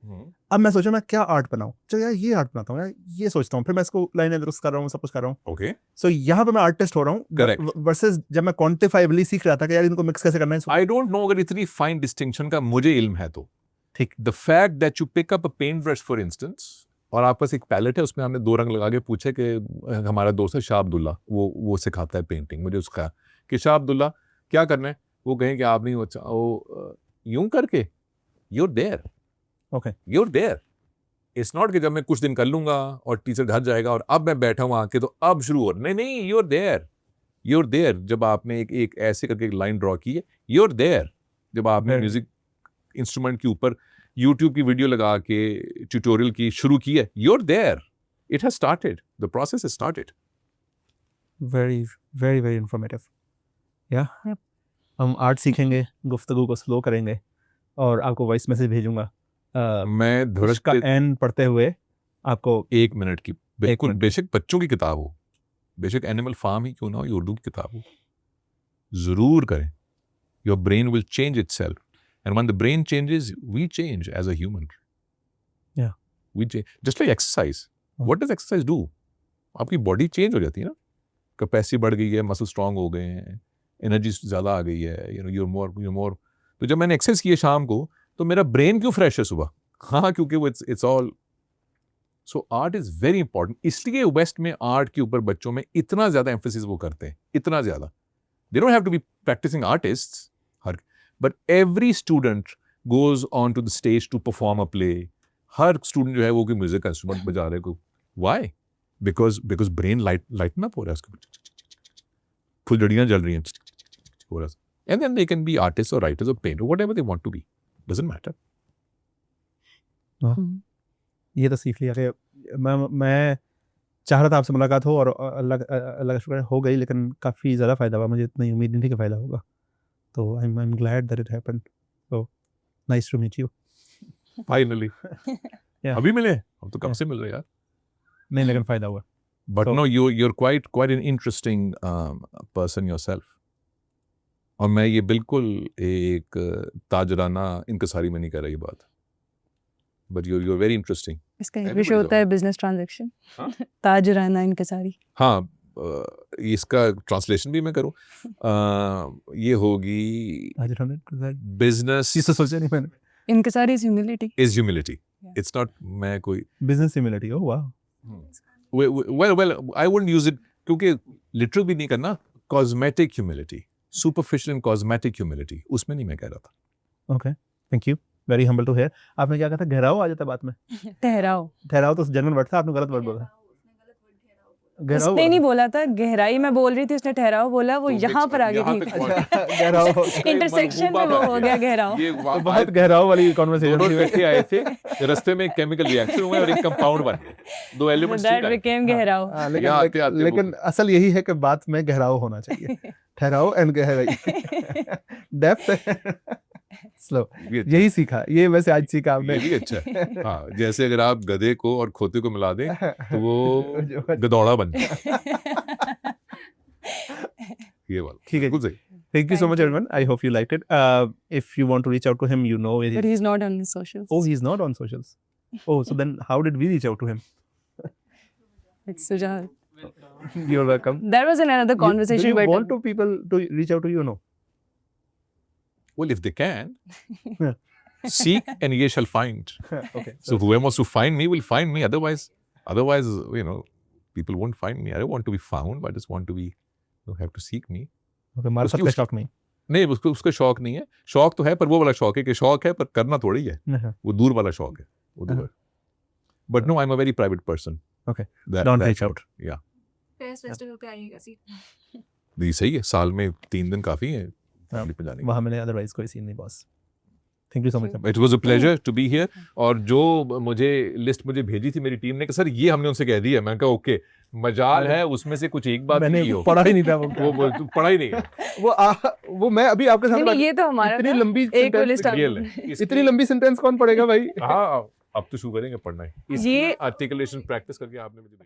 अब मैं सोच रहा हूँ मैं क्या आर्ट बनाऊँ, चलो यार ये आर्ट बनाता हूँ, यार ये सोचता हूँ, फिर मैं इसको लाइनें दुरुस्त कर रहा हूँ, सब कुछ कर रहा हूँ। ओके, सो यहाँ पे मैं आर्टिस्ट हो रहा हूँ, Correct. वर्सेस जब मैं क्वांटिफाइबली सीख रहा था कि यार इनको मिक्स कैसे करना है। आई डोंट नो अगर इतनी फाइन डिस्टिंक्शन का मुझे इल्म है तो। ठीक। The fact that you pick up a paint brush for instance और आपके पास एक पैलेट है, उसमें हमने 2 रंग लगा के पूछे कि हमारा दोस्त है शाह अब्दुल्ला, वो सिखाता है पेंटिंग, मुझे उसका कि शाह अब्दुल्ला क्या करना है, वो कहें कि आप नहीं वो यूं करके you're there. Okay. You're there. It's not कि जब मैं कुछ दिन कर लूंगा और टीचर घर जाएगा और अब मैं बैठा हूँ आके तो अब शुरू हो, नहीं, you're there. You're there. जब आपने एक ऐसे करके एक लाइन ड्रॉ की है, you're there. जब आपने म्यूजिक इंस्ट्रूमेंट के ऊपर YouTube की वीडियो लगा के ट्यूटोरियल की शुरू की है, you're there. It has started. The process has started. very very very informative. Yeah. Yep. हम आर्ट सीखेंगे, गुफ्तगू को स्लो करेंगे और आपको वॉइस मैसेज भेजूंगा मैं धुरस का एन पढ़ते हुए आपको 1 मिनट की बिल्कुल मिनट। बेशक बच्चों की किताब हो, बेशक एनिमल फार्म ही क्यों ना हो, ये उर्दू की किताब हो, जरूर करें. Your brain will change itself and when the brain changes we change as a human. Yeah. We change just like exercise. Oh. What does exercise do? आपकी बॉडी चेंज हो जाती है ना, कैपेसिटी बढ़ गई है, मसल स्ट्रांग हो गए हैं, एनर्जी ज़्यादा आ गई है, you're more. तो जब मैंने एक्सरसाइज की है शाम को तो मेरा ब्रेन क्यों फ्रेश है सुबह? हाँ, क्योंकि वो it's all. So art is very important. इसलिए वेस्ट में आर्ट के ऊपर बच्चों में इतना ज्यादा एम्फेसिस वो करते हैं, इतना ज्यादा. They don't have to be practicing artists, but every student goes on to the stage to perform a play. हर स्टूडेंट जो है वो कोई म्यूजिक का इंस्ट्रूमेंट बजा रहे को. Why? Because brain lighten up हो रहा है, उसके फुलझड़ियां जल रही हैं हो रहा है. And then they can be artists or writers or painters, whatever they want to be. Doesn't matter. ये तो सीख लिया कि मैं चाह रहा था आपसे मुलाकात हो और अल्लाह का शुक्र है हो गई, लेकिन काफ़ी ज़्यादा फ़ायदा हुआ. मुझे इतनी उम्मीद नहीं थी कि फ़ायदा होगा. तो I am glad that it happened. So nice to meet you. Finally. Yeah. अभी मिले? हम तो कब Yeah. से मिल रहे हैं यार. नहीं, लेकिन फ़ायदा हुआ. But So- no, you're quite an interesting person yourself. और मैं ये बिल्कुल एक ताजराना इनकसारी में नहीं कह रहा ये बात. But you're very interesting. इसका Everybody इंग्लिश होता knows. है बिजनेस ट्रांजैक्शन. हाँ? ताजराना इनकसारी. हाँ, इसका ट्रांसलेशन भी मैं करूँ. ये होगी आज हमने बिजनेस चीज़ तो सोचा नहीं मैंने. इनकसारी is humility. Is humility. Yeah. It's not मैं कोई बिजनेस सिमिलरिटी. ओह वाह. well I wouldn't use it क्योंकि लिटरल भी नहीं करना. Cosmetic humility, superficial and cosmetic humility, उसमें नहीं मैं कह रहा था. Okay, thank you. Very humble to hear. आपने क्या कहा था? गहराओ आ जाता है बात में. ठहराओ. ठहराओ तो जनरल वर्ड था, आपने गलत वर्ड बोला. गहराओ उसने नहीं बोला था गहराई, मैं बोल रही थी, उसने ठहराओ बोला, वो यहाँ पर आगे थी. गहराओ. इंटरसेक्शन में वो हो गया गहराओ. ये तो बहुत गहराओ वाली कॉन्वर्सेशन दोनों थी. बैठे आए थे, रास्ते में केमिकल रिएक्शन हुआ और एक कंपाउंड बन गया. 2 एलिमेंट्स दैट बिकेम गहराओ. हाँ, यहाँ आते आते लेकिन असल यही है कि बात में गहराओ होना चाहिए. ठहराओ एंड गहराई. Depth slow. यही सीखा. ये वैसे आज सीखा आपने. ये भी अच्छा है. हाँ, जैसे अगर आप गधे को और खोते को मिला दें तो वो गदौड़ा बन जाए. ये वाला ठीक है. बिल्कुल सही. Thank you so much, everyone. I hope you liked it. If you want to reach out to him, you know where he But is. he's not on his socials. Oh, he's not on socials. Oh, so then how did we reach out to him? It's Sujal. You're welcome. There was another conversation. Do you but want to people to reach out to you? No. Well, if they can, seek and ye shall find. Okay. So whoever wants to find me will find me. Otherwise, people won't find me. I don't want to be found. I just want to be. You have to seek me. Okay, मार्फत का शौक नहीं. नहीं, उसका शौक नहीं है. शौक तो है, पर वो वाला शौक है कि शौक है पर करना थोड़ी है. वो दूर वाला शौक है. वो दूर. But no, I'm a very private person. Okay. Don't reach out. Yeah. Festival पे आइएगा सी. ये सही है. साल में 3 दिन काफी है फैमिली पे जाने के. वहाँ मैंने अदरवाइज कोई सीन नहीं boss. Thank you so much. It was a pleasure to be here. और जो लिस्ट मुझे भेजी थी मेरी टीम ने कि सर ये हमने उनसे कह दिया. मैंने कहा ओके, मजाल है उसमें से कुछ एक बात मैंने नहीं हो. पढ़ा ही नहीं था वो. वो पढ़ा ही नहीं है. वो मैं अभी आपके सामने नहीं, ये तो हमारा इतनी था. लंबी एक sentence- लिस्ट रियल है. इतनी लंबी सेंटेंस कौन पढ़ेगा भाई? हाँ, अब तो शुरू करेंगे पढ़ना है. ये आर्टिकुलेशन प्रैक्टिस करके आपने मुझे भेजी.